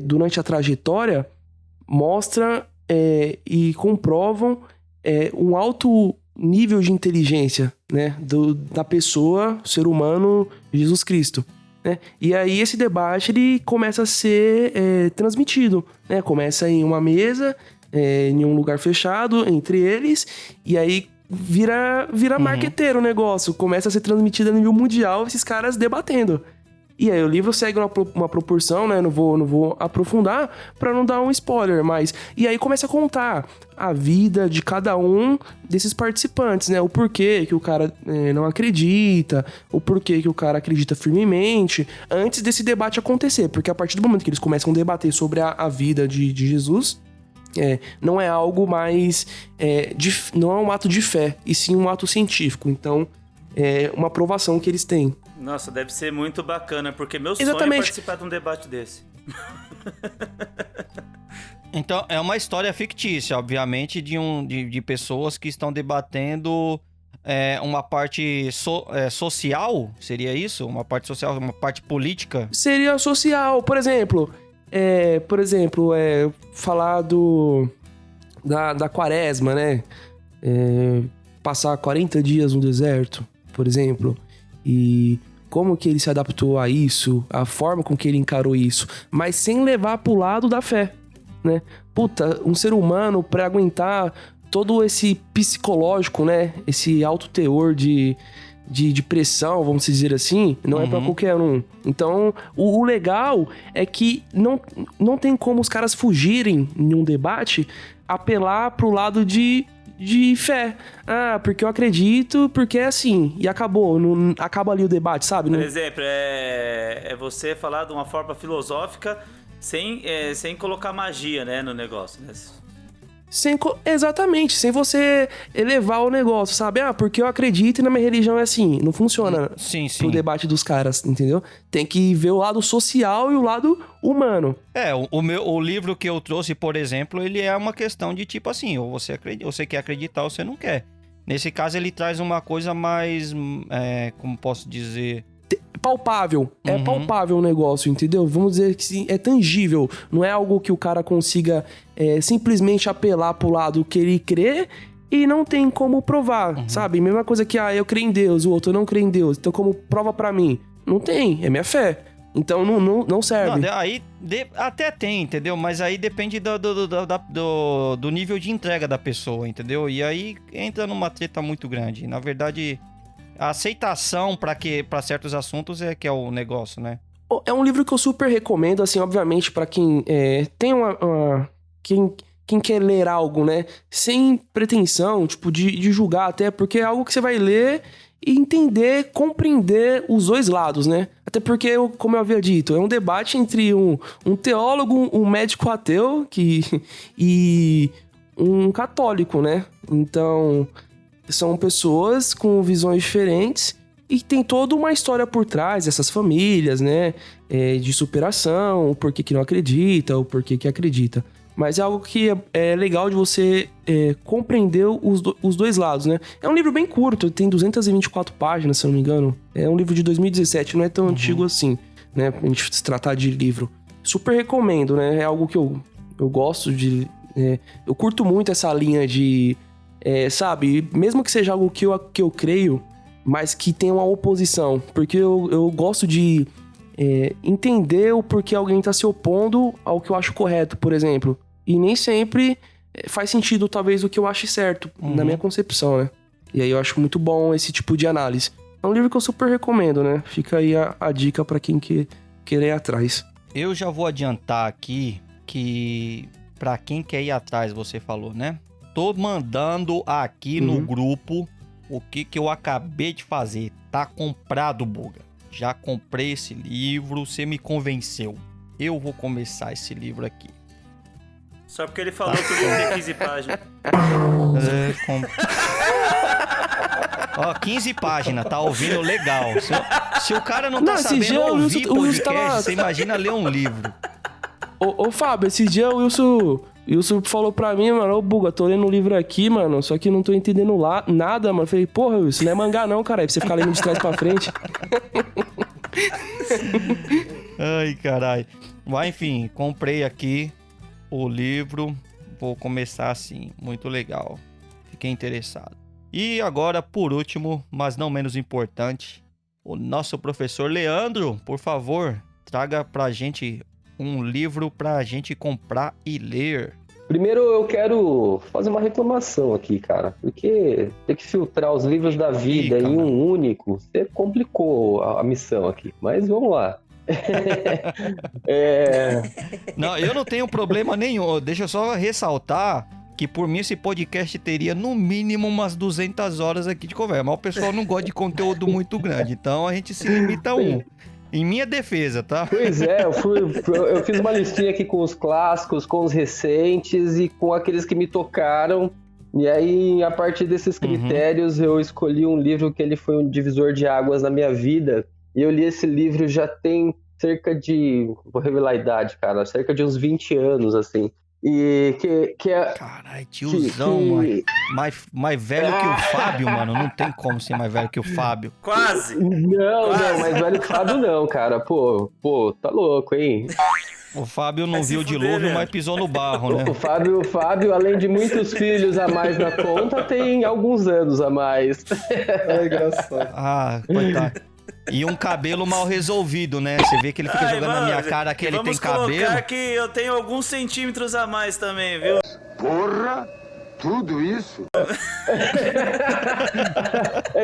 durante a trajetória mostram e comprovam um alto nível de inteligência, né, da pessoa, ser humano, Jesus Cristo, né? E aí esse debate ele começa a ser transmitido, né? Começa em uma mesa, em um lugar fechado entre eles, e aí vira marqueteiro o negócio, começa a ser transmitido a nível mundial, esses caras debatendo. E aí o livro segue uma proporção, né? Não vou aprofundar pra não dar um spoiler, mas... E aí começa a contar a vida de cada um desses participantes, né? O porquê que o cara não acredita, o porquê que o cara acredita firmemente, antes desse debate acontecer. Porque a partir do momento que eles começam a debater sobre a vida de Jesus, não é algo mais... não é um ato de fé, e sim um ato científico. Então, é uma aprovação que eles têm. Nossa, deve ser muito bacana, porque meu sonho Exatamente. é participar de um debate desse. Então, é uma história fictícia, obviamente, de pessoas que estão debatendo uma parte social, seria isso? Uma parte social, uma parte política? Seria social, por exemplo, falar da quaresma, né? Passar 40 dias no deserto, por exemplo, e como que ele se adaptou a isso, a forma com que ele encarou isso, mas sem levar pro lado da fé, né? Um ser humano, pra aguentar todo esse psicológico, né? Esse alto teor de de pressão, vamos dizer assim, não é pra qualquer um. Então, o legal é que não tem como os caras fugirem em um debate, apelar pro lado de fé. Ah, porque eu acredito, porque é assim. E acabou. Não, acaba ali o debate, sabe? Por exemplo, é você falar de uma forma filosófica sem colocar magia, né, no negócio, né? Exatamente, sem você elevar o negócio, sabe? Ah, porque eu acredito e na minha religião é assim. Não funciona no debate dos caras, entendeu? Tem que ver o lado social e o lado humano. O livro que eu trouxe, por exemplo, ele é uma questão de tipo assim, ou você quer acreditar ou você não quer. Nesse caso, ele traz uma coisa mais, como posso dizer... palpável. É palpável o negócio, entendeu? Vamos dizer que sim, é tangível. Não é algo que o cara consiga simplesmente apelar pro lado que ele crê e não tem como provar, sabe? Mesma coisa que, eu creio em Deus, o outro não crê em Deus. Então, como prova pra mim? Não tem, é minha fé. Então, não serve. Não, aí até tem, entendeu? Mas aí depende do nível de entrega da pessoa, entendeu? E aí entra numa treta muito grande. Na verdade... A aceitação para certos assuntos é que é o negócio, né? É um livro que eu super recomendo, assim, obviamente, para quem tem quem quer ler algo, né? Sem pretensão, tipo, de julgar até, porque é algo que você vai ler e entender, compreender os dois lados, né? Até porque, como eu havia dito, é um debate entre um teólogo, um médico ateu e um católico, né? Então... São pessoas com visões diferentes e tem toda uma história por trás dessas famílias, né? De superação, o porquê que não acredita, o porquê que acredita. Mas é algo que é legal de você compreender os dois lados, né? É um livro bem curto, tem 224 páginas, se eu não me engano. É um livro de 2017, não é tão antigo assim, né? Pra gente se tratar de livro. Super recomendo, né? É algo que eu gosto de... eu curto muito essa linha de... sabe, mesmo que seja algo que eu creio, mas que tenha uma oposição, porque eu gosto de entender o porquê alguém tá se opondo ao que eu acho correto, por exemplo, e nem sempre faz sentido, talvez, o que eu ache certo, na minha concepção, né? E aí eu acho muito bom esse tipo de análise. É um livro que eu super recomendo, né? Fica aí a dica pra quem querer ir atrás. Eu já vou adiantar aqui que pra quem quer ir atrás, você falou, né? Tô mandando aqui no grupo o que eu acabei de fazer. Tá comprado, Buga. Já comprei esse livro, você me convenceu. Eu vou começar esse livro aqui. Só porque ele falou que o livro tem 15 páginas. Ó, 15 páginas, tá ouvindo legal. Se o cara não tá sabendo ouvir podcast, você imagina ler um livro. Ô Fábio, esses dias o Wilson falou pra mim, mano, ô Buga, tô lendo um livro aqui, mano, só que não tô entendendo nada, mano. Falei, porra, Wilson, não é mangá não, cara, pra você ficar lendo de trás pra frente. Ai, caralho. Mas, enfim, comprei aqui o livro, vou começar assim, muito legal. Fiquei interessado. E agora, por último, mas não menos importante, o nosso professor Leandro, por favor, traga pra gente um livro pra gente comprar e ler. Primeiro eu quero fazer uma reclamação aqui, cara, porque ter que filtrar os livros da vida em um único, você complicou a missão aqui, mas vamos lá. Não, eu não tenho problema nenhum, deixa eu só ressaltar que por mim esse podcast teria no mínimo umas 200 horas aqui de conversa, mas o pessoal não gosta de conteúdo muito grande, então a gente se limita a um. Em minha defesa, tá? Pois é, eu fiz uma listinha aqui com os clássicos, com os recentes e com aqueles que me tocaram. E aí, a partir desses critérios, eu escolhi um livro que ele foi um divisor de águas na minha vida. E eu li esse livro já tem cerca de... Vou revelar a idade, cara. Cerca de uns 20 anos, assim. E que é... Caralho, tiozão, mano. Mais velho que o Fábio, mano. Não tem como ser mais velho que o Fábio. Quase! Não, mais velho que o Fábio não, cara. Pô, tá louco, hein? O Fábio não viu o dilúvio, mas pisou no barro, né? O Fábio, além de muitos filhos a mais na conta, tem alguns anos a mais. É engraçado. Ah, coitado. E um cabelo mal resolvido, né? Você vê que ele fica jogando na minha cara que ele tem cabelo. Vamos colocar que eu tenho alguns centímetros a mais também, viu? Porra! Tudo isso?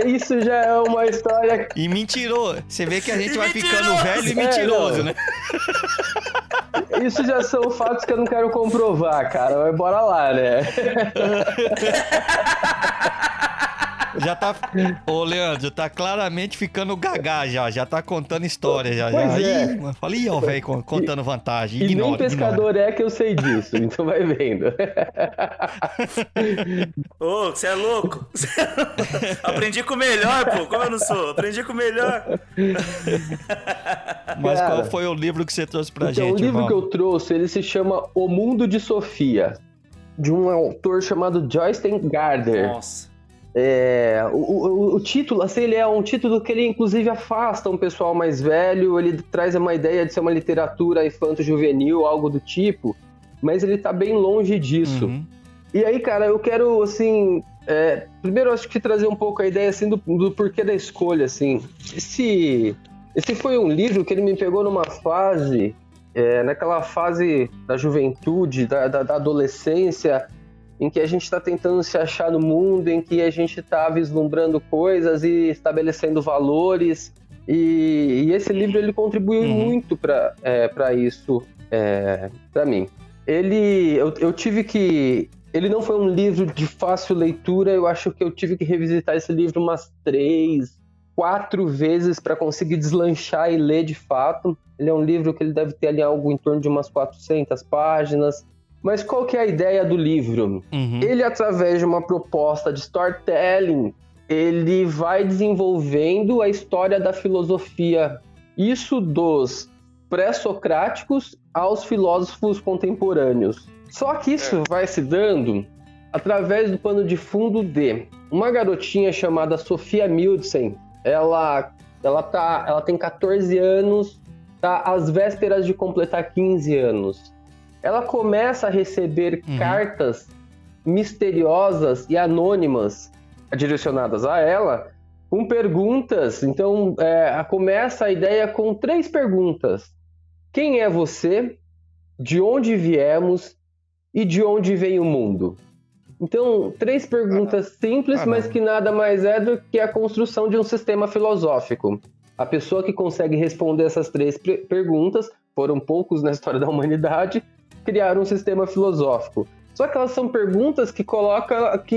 Isso já é uma história... E mentiroso. Você vê que a gente vai ficando velho e mentiroso, né? Isso já são fatos que eu não quero comprovar, cara. Mas bora lá, né? Já tá... Ô, Leandro, tá claramente ficando gagá já. Já tá contando história já. Pois é. Ih, falei, ó, velho, contando vantagem. E Ignora, nem pescador é que eu sei disso. Então vai vendo. Ô, você é louco? Aprendi com o melhor, pô. Como eu não sou? Aprendi com o melhor. Mas Cara, qual foi o livro que você trouxe pra então, gente, o livro irmão? que eu trouxe, ele se chama O Mundo de Sofia, de um autor chamado Joyce Gardner. Nossa. O título, assim, ele é um título que ele inclusive afasta um pessoal mais velho, ele traz uma ideia de ser uma literatura infanto-juvenil, algo do tipo, mas ele tá bem longe disso. Uhum. E aí, cara, eu quero, assim, primeiro acho que trazer um pouco a ideia, assim, do porquê da escolha, assim. Esse foi um livro que ele me pegou numa fase, naquela fase da juventude, da adolescência, em que a gente está tentando se achar no mundo, em que a gente está vislumbrando coisas e estabelecendo valores, e esse livro ele contribuiu muito para isso, para mim. Eu tive que... Ele não foi um livro de fácil leitura, eu acho que eu tive que revisitar esse livro umas 3, 4 vezes para conseguir deslanchar e ler de fato. Ele é um livro que ele deve ter ali algo em torno de umas 400 páginas. Mas qual que é a ideia do livro? Ele, através de uma proposta de storytelling, ele vai desenvolvendo a história da filosofia. Isso dos pré-socráticos aos filósofos contemporâneos. Só que isso vai se dando através do pano de fundo de uma garotinha chamada Sofia Mildsen. Ela tem 14 anos, tá às vésperas de completar 15 anos. Ela começa a receber cartas misteriosas e anônimas direcionadas a ela, com perguntas. Então, começa a ideia com 3 perguntas. Quem é você? De onde viemos? E de onde vem o mundo? Então, 3 perguntas simples, mas que nada mais é do que a construção de um sistema filosófico. A pessoa que consegue responder essas 3 perguntas, foram poucos na história da humanidade, criaram um sistema filosófico. Só que elas são perguntas que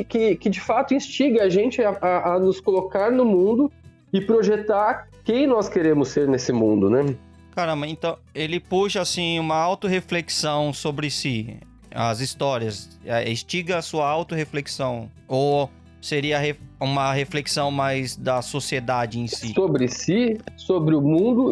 que de fato instiga a gente a nos colocar no mundo e projetar quem nós queremos ser nesse mundo, né? Caramba, então ele puxa assim uma autorreflexão sobre si, as histórias, instiga a sua autorreflexão, ou seria uma reflexão mais da sociedade em si? Sobre si, sobre o mundo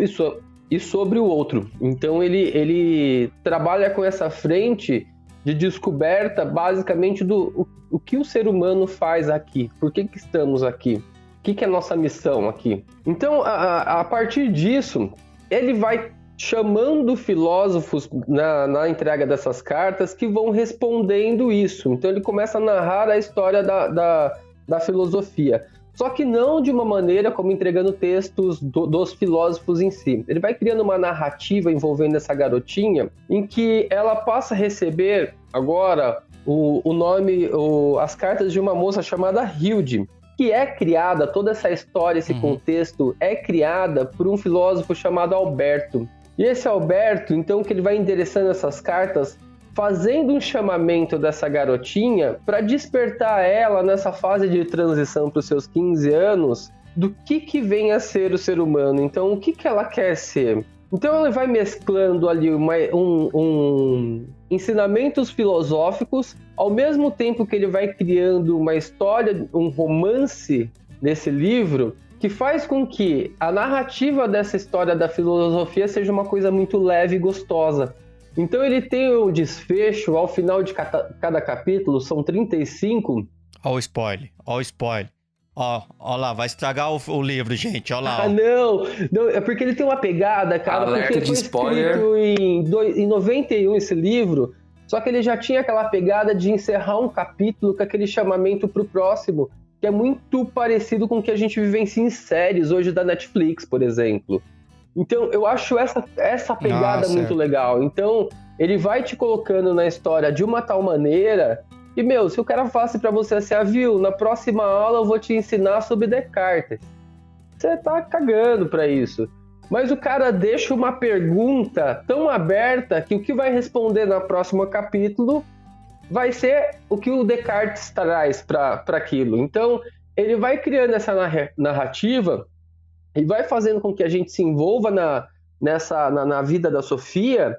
e sobre o outro. Então ele trabalha com essa frente de descoberta basicamente do o que o ser humano faz aqui, por que estamos aqui, o que é a nossa missão aqui. Então, a partir disso, ele vai chamando filósofos na entrega dessas cartas que vão respondendo isso. Então ele começa a narrar a história da filosofia. Só que não de uma maneira como entregando textos dos filósofos em si. Ele vai criando uma narrativa envolvendo essa garotinha, em que ela passa a receber agora o nome, as cartas de uma moça chamada Hilde, que é criada, toda essa história, esse contexto, é criada por um filósofo chamado Alberto. E esse Alberto, então, que ele vai endereçando essas cartas, fazendo um chamamento dessa garotinha para despertar ela nessa fase de transição para os seus 15 anos, do que vem a ser o ser humano. Então, o que ela quer ser? Então, ele vai mesclando ali ensinamentos filosóficos, ao mesmo tempo que ele vai criando uma história, um romance nesse livro, que faz com que a narrativa dessa história da filosofia seja uma coisa muito leve e gostosa. Então ele tem o desfecho ao final de cada capítulo, são 35. Ó o spoiler, ó o spoiler. Ó lá, vai estragar o livro, gente, ó lá. Ó. Não, é porque ele tem uma pegada, cara, alerta porque de foi spoiler. escrito em 91 esse livro, só que ele já tinha aquela pegada de encerrar um capítulo com aquele chamamento pro próximo, que é muito parecido com o que a gente vivencia em séries hoje da Netflix, por exemplo. Então, eu acho essa pegada muito legal. Então, ele vai te colocando na história de uma tal maneira E, se o cara falasse pra você assim, viu, na próxima aula eu vou te ensinar sobre Descartes. Você tá cagando pra isso. Mas o cara deixa uma pergunta tão aberta que o que vai responder no próximo capítulo vai ser o que o Descartes traz para aquilo. Então, ele vai criando essa narrativa e vai fazendo com que a gente se envolva na vida da Sofia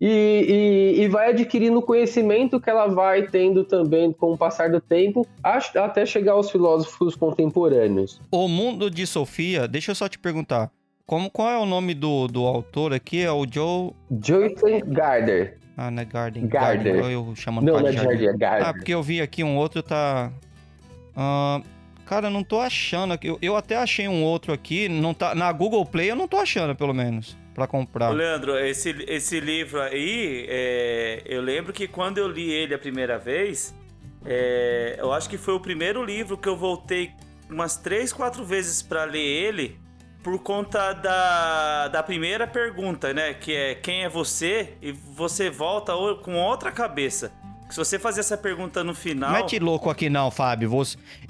e vai adquirindo conhecimento que ela vai tendo também com o passar do tempo, até chegar aos filósofos contemporâneos. O Mundo de Sofia, deixa eu só te perguntar, qual é o nome do autor aqui? É o Jonathan Gardner. Ah, não é Gardner. Gardner. Eu chamando não, de Gardner, é Gardner. Ah, porque eu vi aqui um outro, tá... cara, eu não tô achando. Eu até achei um outro aqui, não tá, na Google Play eu não tô achando, pelo menos, pra comprar. Ô, Leandro, esse livro aí, eu lembro que quando eu li ele a primeira vez, eu acho que foi o primeiro livro que eu voltei umas 3, 4 vezes pra ler ele, por conta da primeira pergunta, né? Que é quem é você? E você volta com outra cabeça. Se você fazer essa pergunta no final... Mete louco aqui não, Fábio.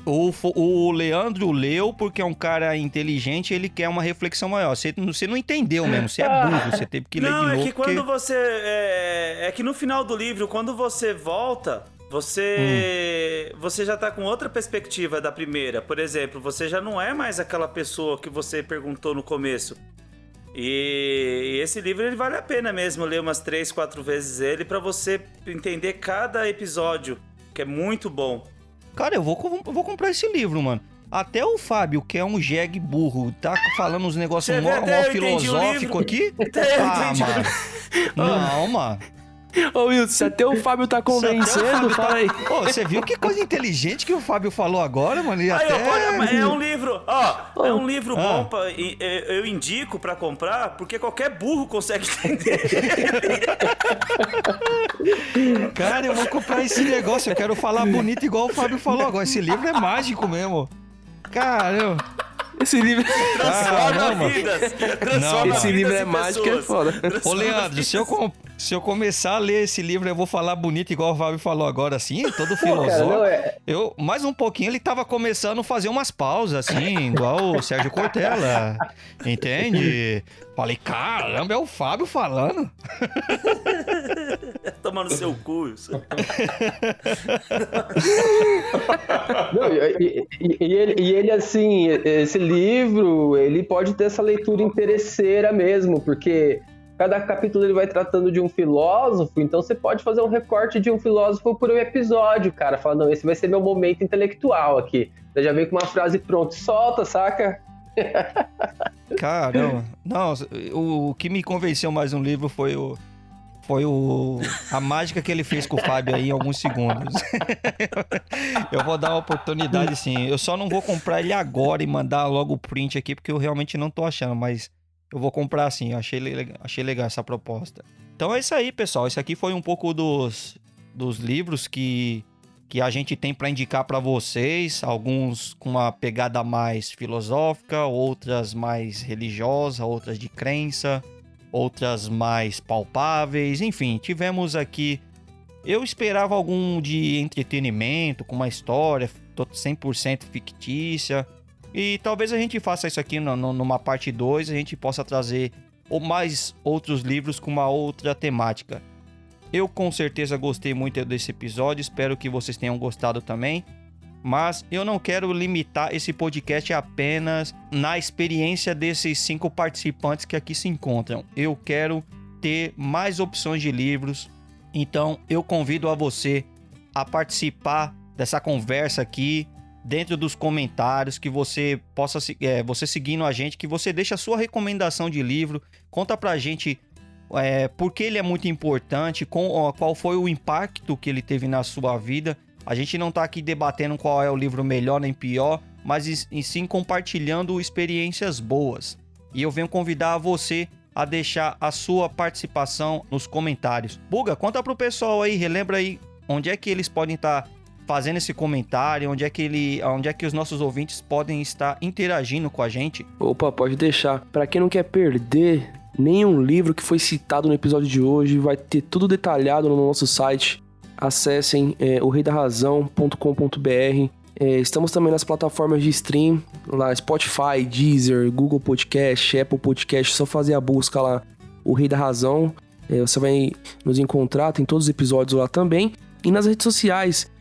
O Leandro leu porque é um cara inteligente e ele quer uma reflexão maior. Você não entendeu mesmo, você é burro, você teve que ler de novo. Não, é que quando você... É que no final do livro, quando você volta... Você já tá com outra perspectiva da primeira. Por exemplo, você já não é mais aquela pessoa que você perguntou no começo. E esse livro, ele vale a pena mesmo ler umas 3, 4 vezes ele pra você entender cada episódio, que é muito bom. Cara, eu vou comprar esse livro, mano. Até o Fábio, que é um jegue burro, tá falando uns negócios mó filosóficos aqui. Mano. Não, mano. Ô, Wilson, se até o Fábio tá convencendo, fala aí. Ô, você viu que coisa inteligente que o Fábio falou agora, mano? E é um livro, é um livro bom, eu indico pra comprar, porque qualquer burro consegue entender. Cara, eu vou comprar esse negócio, eu quero falar bonito igual o Fábio falou agora. Esse livro é mágico mesmo. Caramba. Esse livro... Transforma vidas. Esse livro é mágico, é foda. Ô, Leandro, se eu começar a ler esse livro, eu vou falar bonito igual o Fábio falou agora, assim, todo filosófico. Mais um pouquinho, ele tava começando a fazer umas pausas, assim, igual o Sérgio Cortella, entende? Falei, caramba, é o Fábio falando. Tomando seu cu, isso. Ele, assim, esse livro, ele pode ter essa leitura interesseira mesmo, porque cada capítulo ele vai tratando de um filósofo, então você pode fazer um recorte de um filósofo por um episódio, cara. Fala, não, esse vai ser meu momento intelectual aqui. Você já vem com uma frase pronta, solta, saca? Caramba. Não, o que me convenceu mais no livro foi a mágica que ele fez com o Fábio aí em alguns segundos. Eu vou dar uma oportunidade, sim. Eu só não vou comprar ele agora e mandar logo o print aqui, porque eu realmente não tô achando, mas eu vou comprar sim. Eu achei legal essa proposta. Então é isso aí, pessoal. Esse aqui foi um pouco dos livros que a gente tem para indicar para vocês. Alguns com uma pegada mais filosófica, outras mais religiosa, outras de crença, outras mais palpáveis, enfim, tivemos aqui... Eu esperava algum de entretenimento, com uma história 100% fictícia, e talvez a gente faça isso aqui numa parte 2, a gente possa trazer mais outros livros com uma outra temática. Eu com certeza gostei muito desse episódio, espero que vocês tenham gostado também. Mas eu não quero limitar esse podcast apenas na experiência desses 5 participantes que aqui se encontram. Eu quero ter mais opções de livros. Então eu convido a você a participar dessa conversa aqui dentro dos comentários, que você possa, você seguindo a gente, que você deixe a sua recomendação de livro, conta pra gente por que ele é muito importante, qual foi o impacto que ele teve na sua vida. A gente não tá aqui debatendo qual é o livro melhor nem pior, mas em sim compartilhando experiências boas. E eu venho convidar você a deixar a sua participação nos comentários. Buga, conta pro pessoal aí, relembra aí onde é que eles podem estar fazendo esse comentário, onde é que os nossos ouvintes podem estar interagindo com a gente. Opa, pode deixar. Pra quem não quer perder nenhum livro que foi citado no episódio de hoje, vai ter tudo detalhado no nosso site acessem oreidarrazão.com.br. Estamos também nas plataformas de stream, lá Spotify, Deezer, Google Podcast, Apple Podcast, só fazer a busca lá, O Rei da Razão, você vai nos encontrar, tem todos os episódios lá também. E nas redes sociais,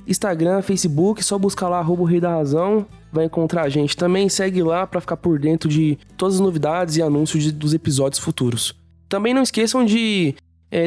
Instagram, Facebook, só buscar lá @O Rei da Razão, vai encontrar a gente também. Segue lá para ficar por dentro de todas as novidades e anúncios dos episódios futuros. Também não esqueçam de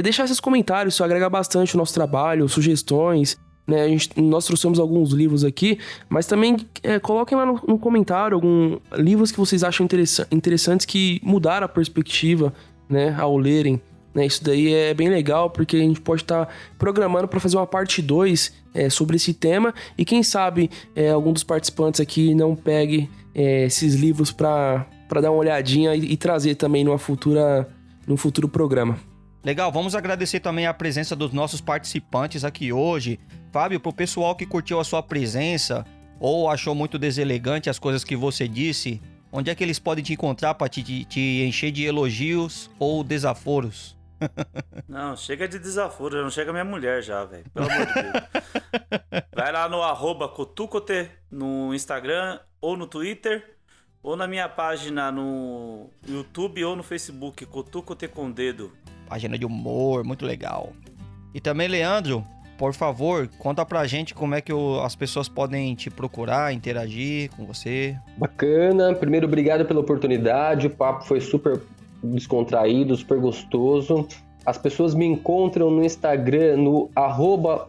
deixar seus comentários, isso agrega bastante o nosso trabalho, sugestões, né? Nós trouxemos alguns livros aqui, mas também coloquem lá no comentário alguns livros que vocês acham interessantes, que mudaram a perspectiva, né, ao lerem. Isso daí é bem legal, porque a gente pode estar programando para fazer uma parte 2 sobre esse tema, e quem sabe algum dos participantes aqui não pegue esses livros para dar uma olhadinha e trazer também num futuro programa. Legal, vamos agradecer também a presença dos nossos participantes aqui hoje. Fábio, pro pessoal que curtiu a sua presença ou achou muito deselegante as coisas que você disse, onde é que eles podem te encontrar para te encher de elogios ou desaforos? Não, chega de desaforo, não chega minha mulher já, velho. Pelo amor de Deus. Vai lá no @cotucote no Instagram ou no Twitter, ou na minha página no YouTube ou no Facebook, Cotucote com dedo. Página de humor, muito legal. E também, Leandro, por favor, conta pra gente como é que as pessoas podem te procurar, interagir com você. Bacana. Primeiro, obrigado pela oportunidade. O papo foi super descontraído, super gostoso. As pessoas me encontram no Instagram, no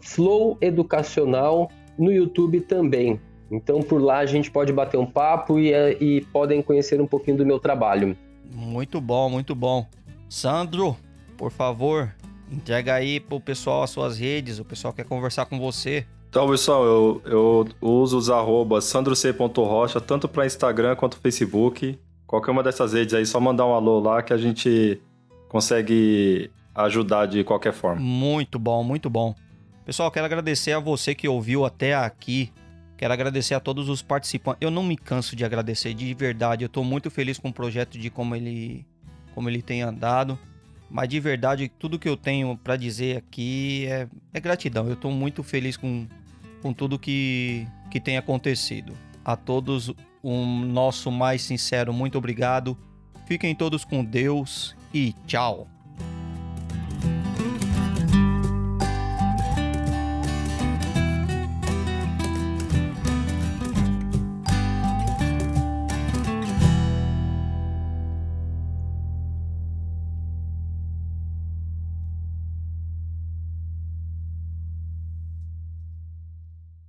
@floweducacional, no YouTube também. Então, por lá a gente pode bater um papo e podem conhecer um pouquinho do meu trabalho. Muito bom, muito bom. Sandro, por favor, entrega aí pro pessoal as suas redes, o pessoal quer conversar com você. Então, pessoal, eu uso os @sandroc.rocha, tanto para Instagram quanto Facebook. Qualquer uma dessas redes aí, só mandar um alô lá que a gente consegue ajudar de qualquer forma. Muito bom, muito bom. Pessoal, quero agradecer a você que ouviu até aqui. Quero agradecer a todos os participantes. Eu não me canso de agradecer, de verdade. Eu tô muito feliz com o projeto, de como ele tem andado. Mas de verdade, tudo que eu tenho para dizer aqui é gratidão. Eu tô muito feliz com tudo que tem acontecido. A todos, o nosso mais sincero muito obrigado. Fiquem todos com Deus e tchau.